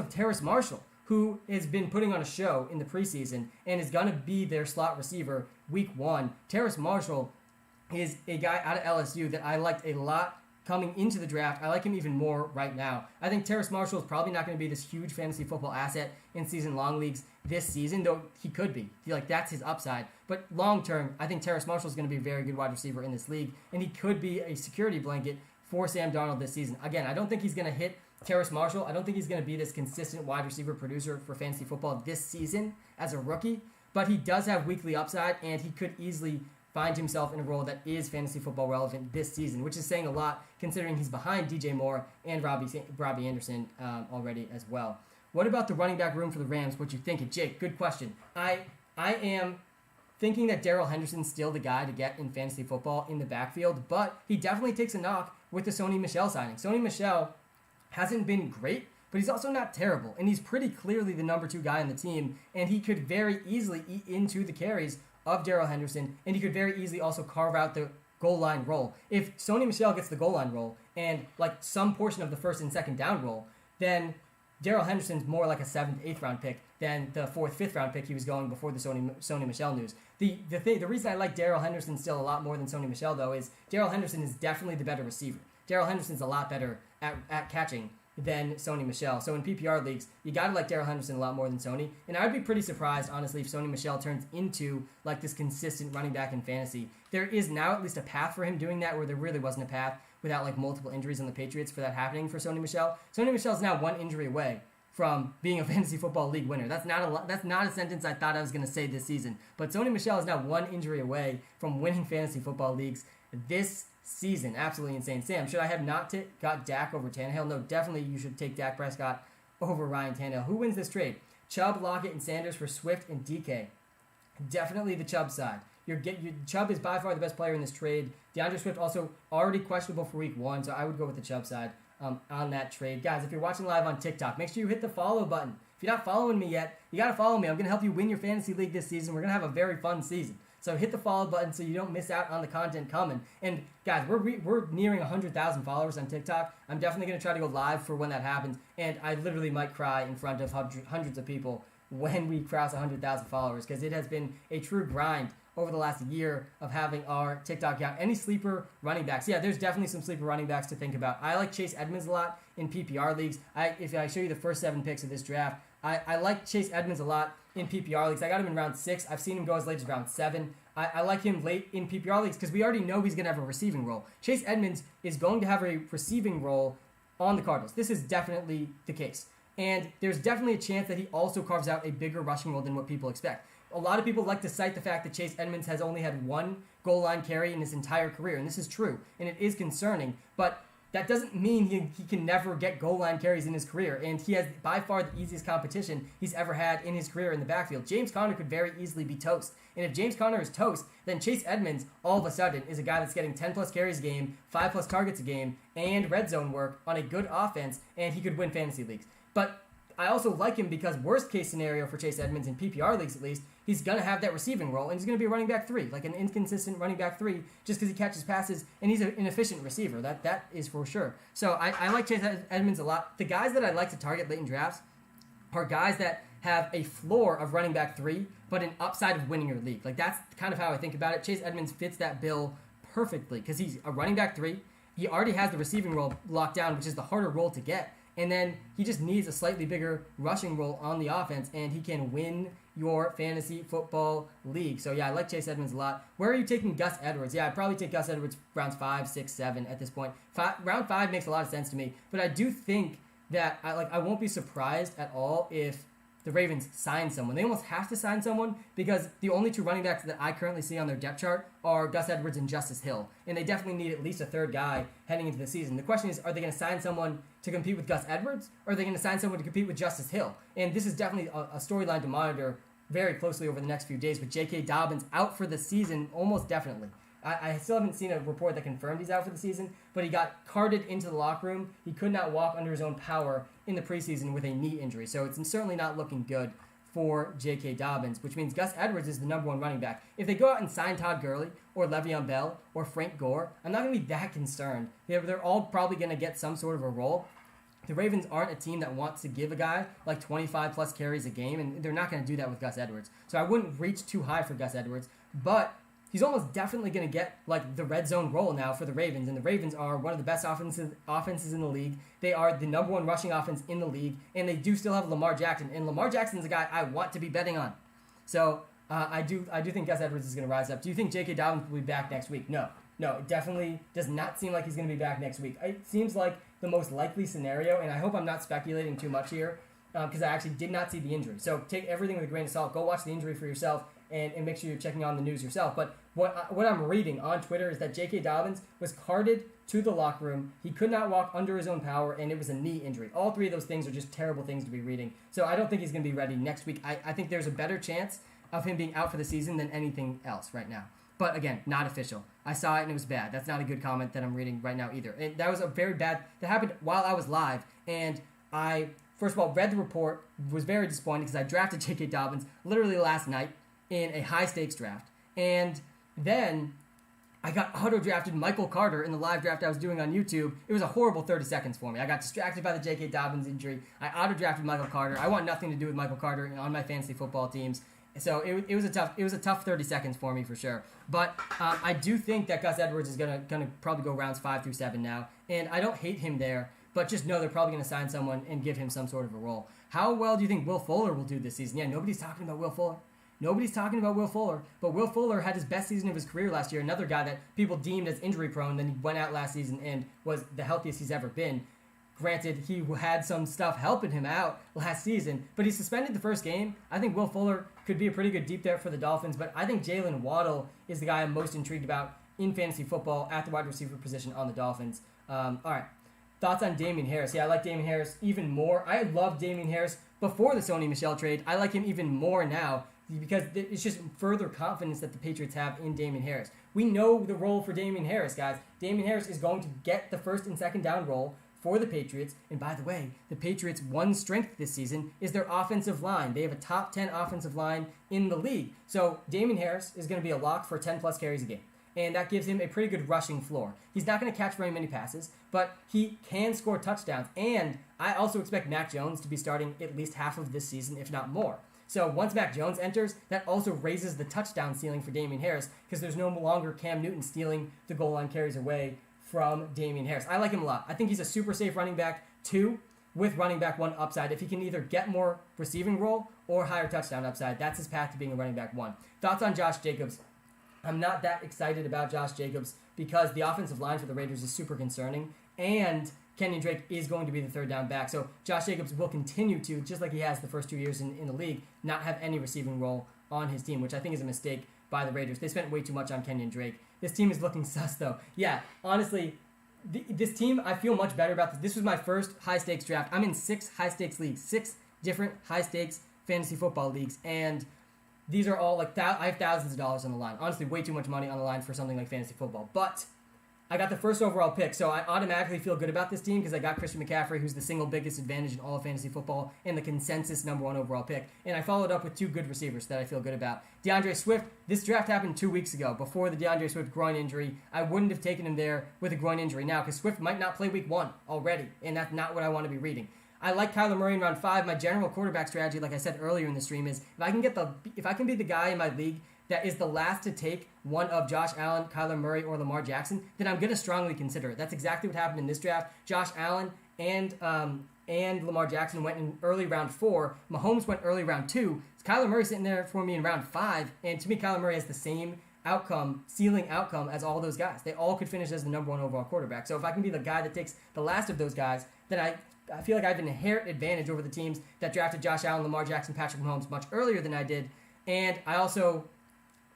Terrace Marshall, who has been putting on a show in the preseason and is going to be their slot receiver week 1. Terrace Marshall is a guy out of LSU that I liked a lot coming into the draft. I like him even more right now. I think Terrace Marshall is probably not going to be this huge fantasy football asset in season-long leagues this season, though he could be. That's his upside. But long-term, I think Terrace Marshall is going to be a very good wide receiver in this league, and he could be a security blanket for Sam Darnold this season. Again, I don't think he's going to hit Terrace Marshall. I don't think he's going to be this consistent wide receiver producer for fantasy football this season as a rookie, but he does have weekly upside, and he could easily find himself in a role that is fantasy football relevant this season, which is saying a lot considering he's behind DJ Moore and Robbie Anderson already as well. What about the running back room for the Rams? What you think? Jake, good question. I am thinking that Darrell Henderson's still the guy to get in fantasy football in the backfield, but he definitely takes a knock with the Sony Michel signing. Sony Michel hasn't been great, but he's also not terrible, and he's pretty clearly the number 2 guy on the team, and he could very easily eat into the carries of Darrell Henderson, and he could very easily also carve out the goal line role. If Sony Michel gets the goal line role and like some portion of the first and second down role, then Darrell Henderson's more like a 7th, 8th round pick than the 4th, 5th round pick he was going before the Sony Michel news. The reason I like Darrell Henderson still a lot more than Sony Michel, though, is Darrell Henderson is definitely the better receiver. Darrell Henderson's a lot better at catching than Sony Michel. So in PPR leagues, you got to like Darrell Henderson a lot more than Sony. And I'd be pretty surprised, honestly, if Sony Michel turns into like this consistent running back in fantasy. There is now at least a path for him doing that where there really wasn't a path without like multiple injuries on the Patriots for that happening for Sony Michel. Sony Michel is now one injury away from being a fantasy football league winner. That's not a sentence I thought I was going to say this season. But Sony Michel is now one injury away from winning fantasy football leagues this season. Absolutely insane. Sam, should I have not got Dak over Tannehill? No, definitely you should take Dak Prescott over Ryan Tannehill. Who wins this trade? Chubb, Lockett, and Sanders for Swift and DK. Definitely the Chubb side. Chubb is by far the best player in this trade. DeAndre Swift also already questionable for week 1, so I would go with the Chubb side on that trade. Guys, if you're watching live on TikTok, make sure you hit the follow button. If you're not following me yet, you got to follow me. I'm going to help you win your fantasy league this season. We're going to have a very fun season. So hit the follow button so you don't miss out on the content coming. And guys, we're nearing 100,000 followers on TikTok. I'm definitely going to try to go live for when that happens. And I literally might cry in front of hundreds of people when we cross 100,000 followers, because it has been a true grind over the last year of having our TikTok account. Any sleeper running backs? Yeah, there's definitely some sleeper running backs to think about. I like Chase Edmonds a lot in PPR leagues. If I show you the first 7 picks of this draft, I like Chase Edmonds a lot in PPR leagues. I got him in round 6. I've seen him go as late as round 7. I like him late in PPR leagues because we already know he's going to have a receiving role. Chase Edmonds is going to have a receiving role on the Cardinals. This is definitely the case. And there's definitely a chance that he also carves out a bigger rushing role than what people expect. A lot of people like to cite the fact that Chase Edmonds has only had 1 goal line carry in his entire career, and this is true, and it is concerning, but that doesn't mean he can never get goal line carries in his career, and he has by far the easiest competition he's ever had in his career in the backfield. James Conner could very easily be toast, and if James Conner is toast, then Chase Edmonds all of a sudden is a guy that's getting 10-plus carries a game, 5-plus targets a game, and red zone work on a good offense, and he could win fantasy leagues. But I also like him because worst case scenario for Chase Edmonds in PPR leagues at least, he's going to have that receiving role, and he's going to be a running back 3, like an inconsistent running back 3, just because he catches passes, and he's an efficient receiver. That is for sure. So I like Chase Edmonds a lot. The guys that I like to target late in drafts are guys that have a floor of running back 3, but an upside of winning your league. Like, that's kind of how I think about it. Chase Edmonds fits that bill perfectly because he's a running back 3. He already has the receiving role locked down, which is the harder role to get. And then he just needs a slightly bigger rushing role on the offense, and he can win your fantasy football league. So, yeah, I like Chase Edmonds a lot. Where are you taking Gus Edwards? Yeah, I'd probably take Gus Edwards rounds 5, 6, 7 at this point. Round 5 makes a lot of sense to me. But I do think that I won't be surprised at all if the Ravens sign someone. They almost have to sign someone because the only 2 running backs that I currently see on their depth chart are Gus Edwards and Justice Hill. And they definitely need at least a 3rd guy heading into the season. The question is, are they going to sign someone to compete with Gus Edwards, or are they going to sign someone to compete with Justice Hill? And this is definitely a storyline to monitor very closely over the next few days with J.K. Dobbins out for the season, almost definitely. I still haven't seen a report that confirmed he's out for the season, but he got carted into the locker room. He could not walk under his own power in the preseason with a knee injury, so it's certainly not looking good for J.K. Dobbins, which means Gus Edwards is the number 1 running back. If they go out and sign Todd Gurley or Le'Veon Bell or Frank Gore, I'm not going to be that concerned. They're all probably going to get some sort of a role. The Ravens aren't a team that wants to give a guy like 25-plus carries a game, and they're not going to do that with Gus Edwards. So I wouldn't reach too high for Gus Edwards, but he's almost definitely going to get like the red zone role now for the Ravens, and the Ravens are one of the best offenses in the league. They are the number 1 rushing offense in the league, and they do still have Lamar Jackson, and Lamar Jackson's a guy I want to be betting on. So I do think Gus Edwards is going to rise up. Do you think J.K. Dobbins will be back next week? No, it definitely does not seem like he's going to be back next week. It seems like the most likely scenario, and I hope I'm not speculating too much here because I actually did not see the injury. So take everything with a grain of salt. Go watch the injury for yourself and make sure you're checking on the news yourself. But what I'm reading on Twitter is that J.K. Dobbins was carted to the locker room. He could not walk under his own power, and it was a knee injury. All 3 of those things are just terrible things to be reading. So I don't think he's going to be ready next week. I think there's a better chance of him being out for the season than anything else right now. But again, not official. I saw it and it was bad. That's not a good comment that I'm reading right now either. And that was a very bad, that happened while I was live. And I, first of all, read the report, was very disappointed because I drafted J.K. Dobbins literally last night in a high stakes draft. And then I got auto-drafted Michael Carter in the live draft I was doing on YouTube. It was a horrible 30 seconds for me. I got distracted by the J.K. Dobbins injury. I auto-drafted Michael Carter. I want nothing to do with Michael Carter on my fantasy football teams. So it was a tough 30 seconds for me for sure. But I do think that Gus Edwards is gonna probably go rounds 5 through 7 now, and I don't hate him there. but just know they're probably going to sign someone and give him some sort of a role. How well do you think Will Fuller will do this season? Yeah, nobody's talking about Will Fuller. Nobody's talking about Will Fuller, but Will Fuller had his best season of his career last year. Another guy that people deemed as injury prone, then he went out last season and was the healthiest he's ever been. Granted, he had some stuff helping him out last season, but he suspended the first game. I think Will Fuller could be a pretty good deep threat for the Dolphins, but I think Jalen Waddle is the guy I'm most intrigued about in fantasy football at the wide receiver position on the Dolphins. All right, thoughts on Damian Harris? Yeah, I like Damian Harris even more. I loved Damian Harris before the Sony Michel trade. I like him even more now because it's just further confidence that the Patriots have in Damian Harris. We know the role for Damian Harris, guys. Damian Harris is going to get the first and second down role for the Patriots. And by the way, the Patriots' one strength this season is their offensive line. They have a top 10 offensive line in the league. So Damian Harris is going to be a lock for 10-plus carries a game. And that gives him a pretty good rushing floor. He's not going to catch very many passes, but he can score touchdowns. And I also expect Mac Jones to be starting at least half of this season, if not more. So once Mac Jones enters, that also raises the touchdown ceiling for Damian Harris because there's no longer Cam Newton stealing the goal line carries away from Damian Harris. I like him a lot. I think he's a super safe running back 2 with running back 1 upside. If he can either get more receiving role or higher touchdown upside, that's his path to being a running back 1. Thoughts on Josh Jacobs? I'm not that excited about Josh Jacobs because the offensive line for the Raiders is super concerning, and Kenyon Drake is going to be the third down back. So Josh Jacobs will continue to, just like he has the first 2 years in the league, not have any receiving role on his team, which I think is a mistake by the Raiders. They spent way too much on Kenyon Drake. This team is looking sus, though. Yeah, honestly, this team, I feel much better about this. This was my first high-stakes draft. I'm in 6 high-stakes leagues, 6 different high-stakes fantasy football leagues, and these are all, like, I have thousands of dollars on the line. Honestly, way too much money on the line for something like fantasy football. But I got the first overall pick, so I automatically feel good about this team because I got Christian McCaffrey, who's the single biggest advantage in all of fantasy football, and the consensus number 1 overall pick. And I followed up with 2 good receivers that I feel good about. DeAndre Swift, this draft happened 2 weeks ago, before the DeAndre Swift groin injury. I wouldn't have taken him there with a groin injury now because Swift might not play week 1 already, and that's not what I want to be reading. I like Kyler Murray in round 5. My general quarterback strategy, like I said earlier in the stream, is if I can be the guy in my league that is the last to take one of Josh Allen, Kyler Murray, or Lamar Jackson, then I'm going to strongly consider it. That's exactly what happened in this draft. Josh Allen and Lamar Jackson went in early round 4. Mahomes went early round 2. Kyler Murray sitting there for me in round 5, and to me, Kyler Murray has the same ceiling outcome as all those guys. They all could finish as the number 1 overall quarterback. So if I can be the guy that takes the last of those guys, then I feel like I have an inherent advantage over the teams that drafted Josh Allen, Lamar Jackson, Patrick Mahomes much earlier than I did. And I also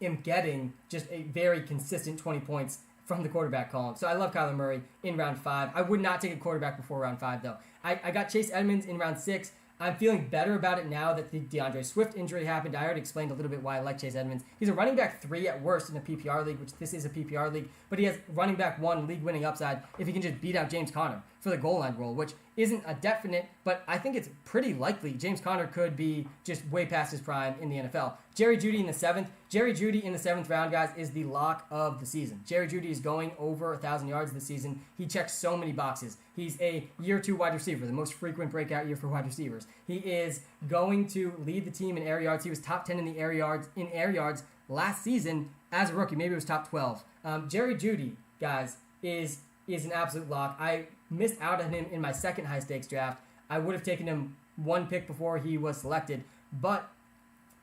am getting just a very consistent 20 points from the quarterback column. So I love Kyler Murray in round 5. I would not take a quarterback before round 5, though. I got Chase Edmonds in round 6. I'm feeling better about it now that the DeAndre Swift injury happened. I already explained a little bit why I like Chase Edmonds. He's a running back 3 at worst in a PPR league, which this is a PPR league, but he has running back 1 league-winning upside if he can just beat out James Conner for the goal line role, which isn't a definite, but I think it's pretty likely James Conner could be just way past his prime in the NFL. Jerry Jeudy in the 7th. Jerry Jeudy in the 7th round, guys, is the lock of the season. Jerry Jeudy is going over 1,000 yards this season. He checks so many boxes. He's a year 2 wide receiver, the most frequent breakout year for wide receivers. He is going to lead the team in air yards. He was top 10 in the air yards last season as a rookie. Maybe it was top 12. Jerry Jeudy, guys, is an absolute lock. I missed out on him in my second high stakes draft. I would have taken him 1 pick before he was selected, but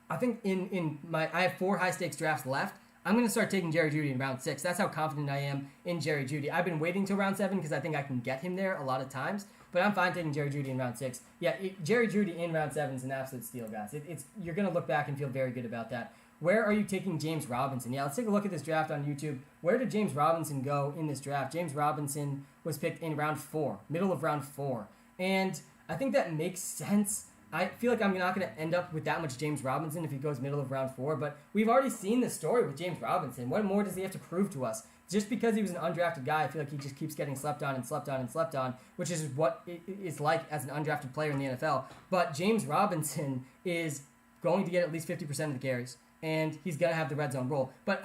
I think I have 4 high stakes drafts left. I'm going to start taking Jerry Jeudy in round 6. That's how confident I am in Jerry Jeudy. I've been waiting till round 7 because I think I can get him there a lot of times, but I'm fine taking Jerry Jeudy in round 6. Yeah, Jerry Jeudy in round 7 is an absolute steal, guys. You're going to look back and feel very good about that. Where are you taking James Robinson? Yeah, let's take a look at this draft on YouTube. Where did James Robinson go in this draft? James Robinson was picked in round 4, middle of round 4. And I think that makes sense. I feel like I'm not going to end up with that much James Robinson if he goes middle of round 4, but we've already seen this story with James Robinson. What more does he have to prove to us? Just because he was an undrafted guy, I feel like he just keeps getting slept on, which is what it is like as an undrafted player in the NFL. But James Robinson is going to get at least 50% of the carries, and he's going to have the red zone role. But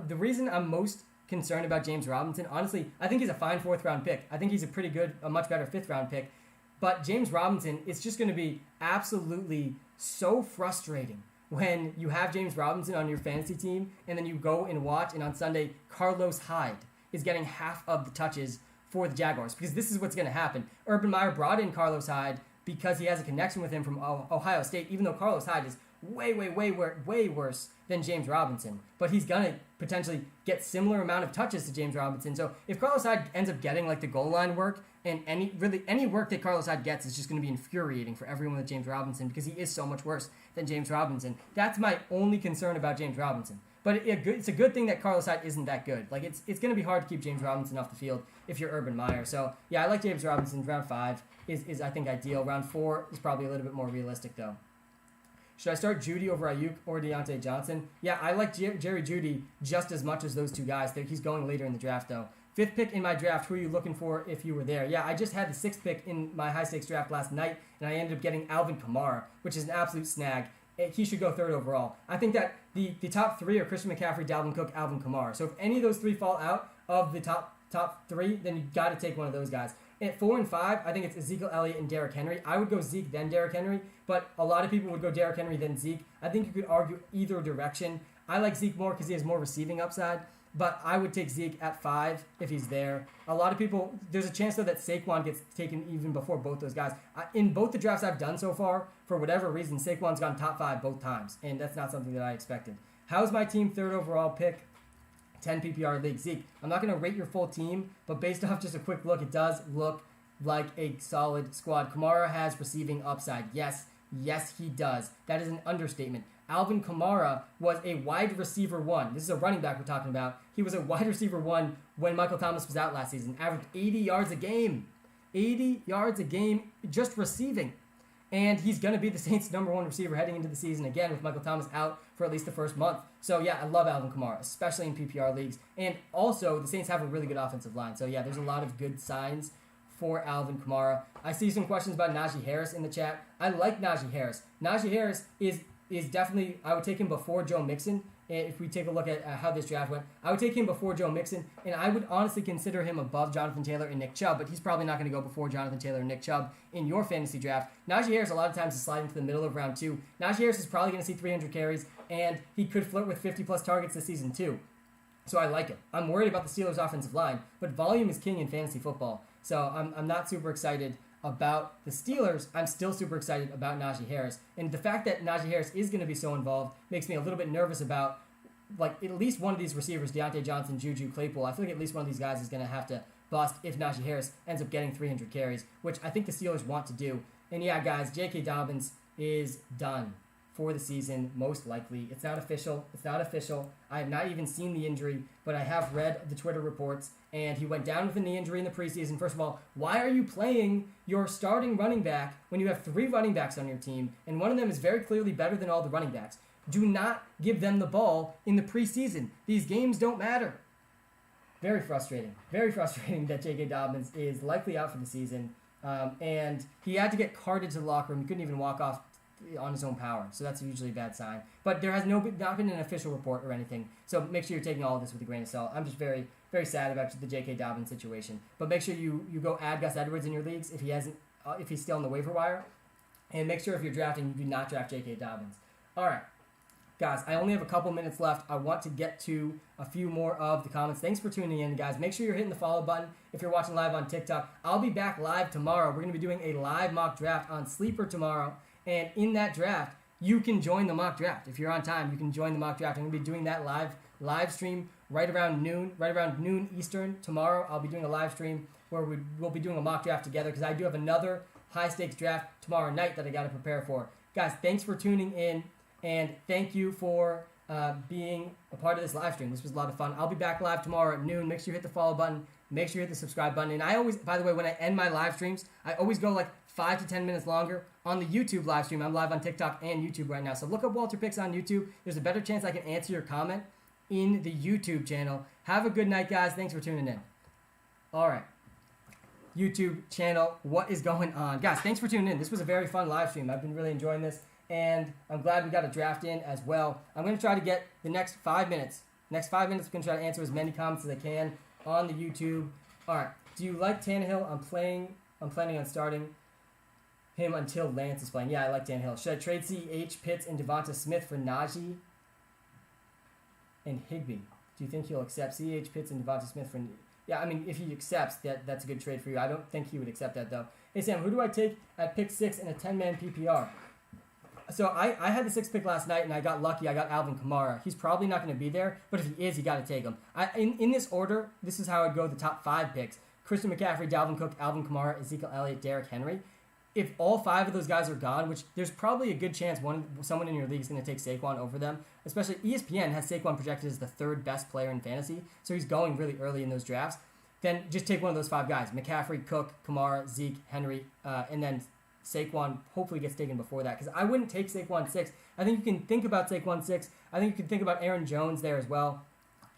the reason I'm most concerned about James Robinson, honestly, I think he's a fine 4th round pick. I think he's a much better 5th round pick. But James Robinson, it's just going to be absolutely so frustrating when you have James Robinson on your fantasy team and then you go and watch, and on Sunday, Carlos Hyde is getting half of the touches for the Jaguars, because this is what's going to happen. Urban Meyer brought in Carlos Hyde because he has a connection with him from Ohio State, even though Carlos Hyde is way worse than James Robinson. But he's going to potentially get similar amount of touches to James Robinson. So if Carlos Hyde ends up getting like the goal line work, and any work that Carlos Hyde gets is just going to be infuriating for everyone with James Robinson, because he is so much worse than James Robinson. That's my only concern about James Robinson. But it's a good thing that Carlos Hyde isn't that good. Like, it's going to be hard to keep James Robinson off the field if you're Urban Meyer. So, yeah, I like James Robinson. Round 5 is I think, ideal. Round 4 is probably a little bit more realistic, though. Should I start Jeudy over Ayuk or Deontay Johnson? Yeah, I like Jerry Jeudy just as much as those two guys. He's going later in the draft, though. 5th pick in my draft, who are you looking for if you were there? Yeah, I just had the 6th pick in my high-stakes draft last night, and I ended up getting Alvin Kamara, which is an absolute snag. He should go 3rd overall. I think that the top 3 are Christian McCaffrey, Dalvin Cook, Alvin Kamara. So if any of those 3 fall out of the top 3, then you got to take one of those guys. At 4 and 5, I think it's Ezekiel Elliott and Derrick Henry. I would go Zeke then Derrick Henry, but a lot of people would go Derrick Henry then Zeke. I think you could argue either direction. I like Zeke more because he has more receiving upside, but I would take Zeke at 5 if he's there. A lot of people, there's a chance though that Saquon gets taken even before both those guys. In both the drafts I've done so far, for whatever reason, Saquon's gone top 5 both times, and that's not something that I expected. How's my team 3rd overall pick? 10 PPR league. Zeke, I'm not going to rate your full team, but based off just a quick look, it does look like a solid squad. Kamara has receiving upside. Yes, he does. That is an understatement. Alvin Kamara was a wide receiver 1. This is a running back we're talking about. He was a wide receiver 1 when Michael Thomas was out last season. Averaged 80 yards a game. 80 yards a game just receiving. And he's going to be the Saints' number 1 receiver heading into the season again with Michael Thomas out for at least the first month. So, yeah, I love Alvin Kamara, especially in PPR leagues. And also, the Saints have a really good offensive line. So, yeah, there's a lot of good signs for Alvin Kamara. I see some questions about Najee Harris in the chat. I like Najee Harris. Najee Harris is definitely, I would take him before Joe Mixon. If we take a look at how this draft went, I would take him before Joe Mixon, and I would honestly consider him above Jonathan Taylor and Nick Chubb, but he's probably not going to go before Jonathan Taylor and Nick Chubb in your fantasy draft. Najee Harris a lot of times is sliding to the middle of round 2. Najee Harris is probably going to see 300 carries, and he could flirt with 50-plus targets this season too. So I like it. I'm worried about the Steelers' offensive line, but volume is king in fantasy football. So I'm not super excited about the Steelers. I'm still super excited about Najee Harris. And the fact that Najee Harris is going to be so involved makes me a little bit nervous about, like, at least one of these receivers, Deontay Johnson, Juju, Claypool. I feel like at least one of these guys is going to have to bust if Najee Harris ends up getting 300 carries, which I think the Steelers want to do. And yeah, guys, J.K. Dobbins is done for the season, most likely. It's not official. I have not even seen the injury, but I have read the Twitter reports, and he went down with a knee injury in the preseason. First of all, why are you playing your starting running back when you have 3 running backs on your team, and one of them is very clearly better than all the running backs? Do not give them the ball in the preseason. These games don't matter. Very frustrating. Very frustrating that J.K. Dobbins is likely out for the season, and he had to get carted to the locker room. He couldn't even walk off on his own power, so that's usually a bad sign. But there has not been an official report or anything, so make sure you're taking all of this with a grain of salt. I'm just very, very sad about the J.K. Dobbins situation. But make sure you go add Gus Edwards in your leagues if he's still on the waiver wire, and make sure if you're drafting, you do not draft J.K. Dobbins. All right. Guys, I only have a couple minutes left. I want to get to a few more of the comments. Thanks for tuning in, guys. Make sure you're hitting the follow button if you're watching live on TikTok. I'll be back live tomorrow. We're going to be doing a live mock draft on Sleeper tomorrow. And in that draft, you can join the mock draft. If you're on time, you can join the mock draft. I'm going to be doing that live stream right around noon Eastern tomorrow. I'll be doing a live stream where we'll be doing a mock draft together because I do have another high-stakes draft tomorrow night that I got to prepare for. Guys, thanks for tuning in. And thank you for being a part of this live stream. This was a lot of fun. I'll be back live tomorrow at noon. Make sure you hit the follow button. Make sure you hit the subscribe button. And I always, by the way, when I end my live streams, I always go like 5 to 10 minutes longer on the YouTube live stream. I'm live on TikTok and YouTube right now. So look up Walter Picks on YouTube. There's a better chance I can answer your comment in the YouTube channel. Have a good night, guys. Thanks for tuning in. All right. YouTube channel, what is going on? Guys, thanks for tuning in. This was a very fun live stream. I've been really enjoying this. And I'm glad we got a draft in as well. I'm going to try to get the next 5 minutes. Next 5 minutes, I'm going to try to answer as many comments as I can on the YouTube. All right. Do you like Tannehill? I'm planning on starting him until Lance is playing. Yeah, I like Tannehill. Should I trade C.H., Pitts, and Devonta Smith for Najee and Higbee? Do you think he'll accept C.H., Pitts, and Devonta Smith for Yeah, I mean, if he accepts that, that's a good trade for you. I don't think he would accept that, though. Hey, Sam, who do I take at pick 6 in a 10-man PPR? So I had the 6th pick last night, and I got lucky. I got Alvin Kamara. He's probably not going to be there, but if he is, you got to take him. In this order, this is how I'd go the top 5 picks. Christian McCaffrey, Dalvin Cook, Alvin Kamara, Ezekiel Elliott, Derrick Henry. If all 5 of those guys are gone, which there's probably a good chance someone in your league is going to take Saquon over them, especially ESPN has Saquon projected as the 3rd best player in fantasy, so he's going really early in those drafts, then just take one of those 5 guys. McCaffrey, Cook, Kamara, Zeke, Henry, and then Saquon hopefully gets taken before that, because I wouldn't take Saquon 6. I think you can think about Saquon 6. I think you can think about Aaron Jones there as well.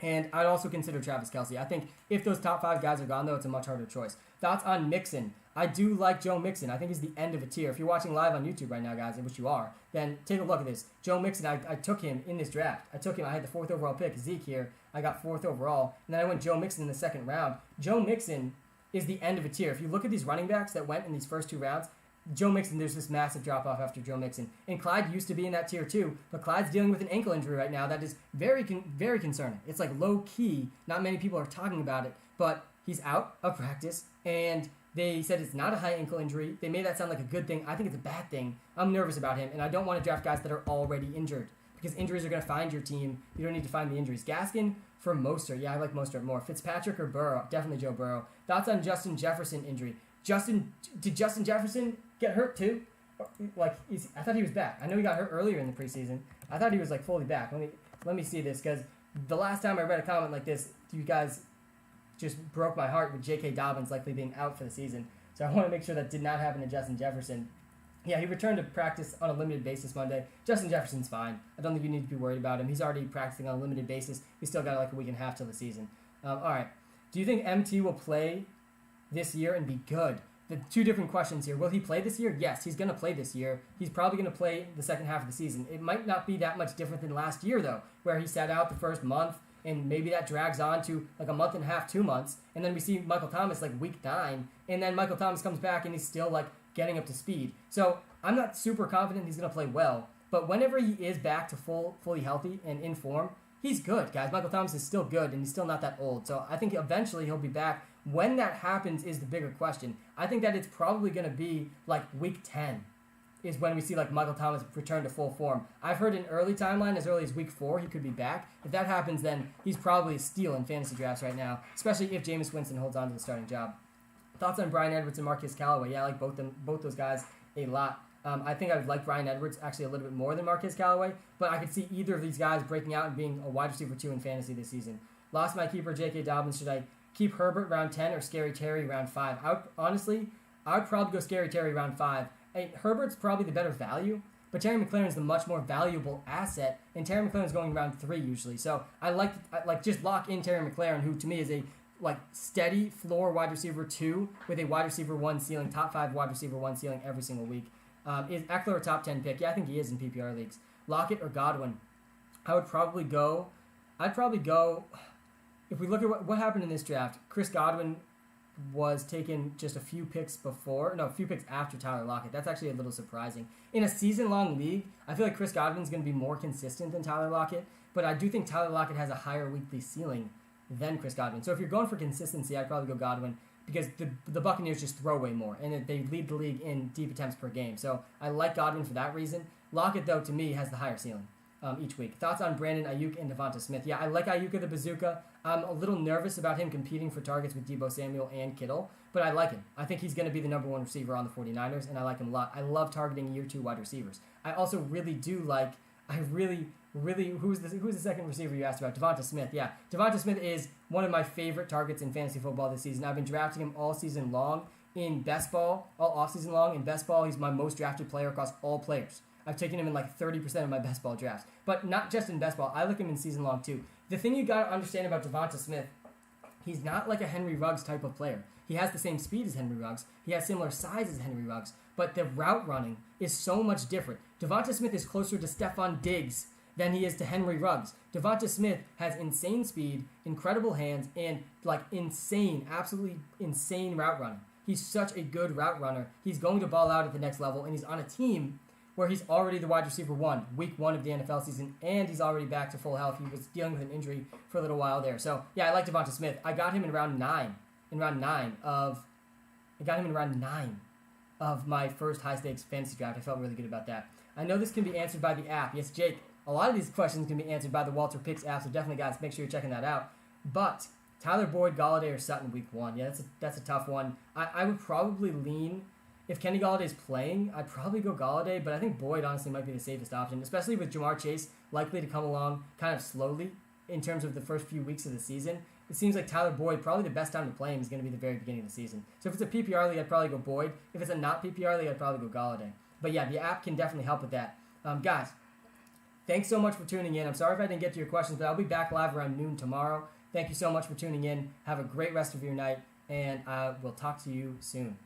And I'd also consider Travis Kelce. I think if those top 5 guys are gone, though, it's a much harder choice. Thoughts on Mixon? I do like Joe Mixon. I think he's the end of a tier. If you're watching live on YouTube right now, guys, which you are, then take a look at this. Joe Mixon, I took him in this draft. I had the 4th overall pick, Zeke here. I got 4th overall. And then I went Joe Mixon in the 2nd round. Joe Mixon is the end of a tier. If you look at these running backs that went in these first 2 rounds, Joe Mixon, there's this massive drop-off after Joe Mixon. And Clyde used to be in that tier too, but Clyde's dealing with an ankle injury right now that is very, very concerning. It's like low-key. Not many people are talking about it, but he's out of practice, and they said it's not a high ankle injury. They made that sound like a good thing. I think it's a bad thing. I'm nervous about him, and I don't want to draft guys that are already injured because injuries are going to find your team. You don't need to find the injuries. Gaskin for Mostert. Yeah, I like Mostert more. Fitzpatrick or Burrow? Definitely Joe Burrow. Thoughts on Justin Jefferson injury? Did Justin Jefferson get hurt too? I thought he was back. I know he got hurt earlier in the preseason. I thought he was fully back. Let me see this, because the last time I read a comment like this, you guys just broke my heart with J.K. Dobbins likely being out for the season. So I want to make sure that did not happen to Justin Jefferson. Yeah, he returned to practice on a limited basis Monday. Justin Jefferson's fine. I don't think you need to be worried about him. He's already practicing on a limited basis. He's still got a week and a half till the season. All right. Do you think MT will play this year and be good? The 2 different questions here. Will he play this year? Yes, he's going to play this year. He's probably going to play the second half of the season. It might not be that much different than last year, though, where he sat out the first month, and maybe that drags on to a month and a half, 2 months, and then we see Michael Thomas week 9, and then Michael Thomas comes back and he's still getting up to speed. So I'm not super confident he's going to play well, but whenever he is back to fully healthy and in form, he's good, guys. Michael Thomas is still good, and he's still not that old. So I think eventually he'll be back. When that happens is the bigger question. I think that it's probably going to be week 10 is when we see Michael Thomas return to full form. I've heard an early timeline as early as week 4 he could be back. If that happens, then he's probably a steal in fantasy drafts right now, especially if Jameis Winston holds on to the starting job. Thoughts on Bryan Edwards and Marquez Callaway? Yeah, I like both those guys a lot. I think I would like Bryan Edwards actually a little bit more than Marquez Callaway, but I could see either of these guys breaking out and being a wide receiver 2 in fantasy this season. Lost my keeper, J.K. Dobbins. Should I keep Herbert round 10 or Scary Terry round 5? I would probably go Scary Terry round 5. Herbert's probably the better value, but Terry McLaurin is the much more valuable asset, and Terry McLaurin's going round 3 usually. So I like just lock in Terry McLaurin, who to me is a steady floor wide receiver 2 with a wide receiver 1 ceiling, top 5 wide receiver 1 ceiling every single week. Is Eckler a top 10 pick? Yeah, I think he is in PPR leagues. Lockett or Godwin? I'd probably go, if we look at what happened in this draft, Chris Godwin was taken just a few picks after Tyler Lockett. That's actually a little surprising. In a season-long league, I feel like Chris Godwin's going to be more consistent than Tyler Lockett, but I do think Tyler Lockett has a higher weekly ceiling than Chris Godwin. So if you're going for consistency, I'd probably go Godwin, because the Buccaneers just throw way more, and they lead the league in deep attempts per game. So I like Godwin for that reason. Lockett, though, to me, has the higher ceiling each week. Thoughts on Brandon Ayuk and Devonta Smith? Yeah, I like Ayuk the bazooka. I'm a little nervous about him competing for targets with Deebo Samuel and Kittle, but I like him. I think he's going to be the number 1 receiver on the 49ers, and I like him a lot. I love targeting year 2 wide receivers. I also really do like, who's the second receiver you asked about? Devonta Smith. Yeah, Devonta Smith is one of my favorite targets in fantasy football this season. I've been drafting him all season long in best ball, all offseason long. In best ball, he's my most drafted player across all players. I've taken him in 30% of my best ball drafts. But not just in best ball. I like him in season long too. The thing you got to understand about Devonta Smith, he's not like a Henry Ruggs type of player. He has the same speed as Henry Ruggs. He has similar size as Henry Ruggs. But the route running is so much different. Devonta Smith is closer to Stephon Diggs than he is to Henry Ruggs. Devonta Smith has insane speed, incredible hands, and absolutely insane route running. He's such a good route runner. He's going to ball out at the next level, and he's on a team where he's already the wide receiver 1, week 1 of the NFL season, and he's already back to full health. He was dealing with an injury for a little while there. So, yeah, I like Devonta Smith. I got him in round 9. I got him in round 9 of my first high-stakes fantasy draft. I felt really good about that. I know this can be answered by the app. Yes, Jake, a lot of these questions can be answered by the Walter Picks app, so definitely, guys, make sure you're checking that out. But Tyler Boyd, Golladay, or Sutton week 1. Yeah, that's a tough one. I would probably lean, if Kenny Galladay's playing, I'd probably go Golladay, but I think Boyd honestly might be the safest option, especially with Jamar Chase likely to come along kind of slowly in terms of the first few weeks of the season. It seems like Tyler Boyd, probably the best time to play him is going to be the very beginning of the season. So if it's a PPR league, I'd probably go Boyd. If it's a not PPR league, I'd probably go Golladay. But yeah, the app can definitely help with that. Guys, thanks so much for tuning in. I'm sorry if I didn't get to your questions, but I'll be back live around noon tomorrow. Thank you so much for tuning in. Have a great rest of your night, and we'll talk to you soon.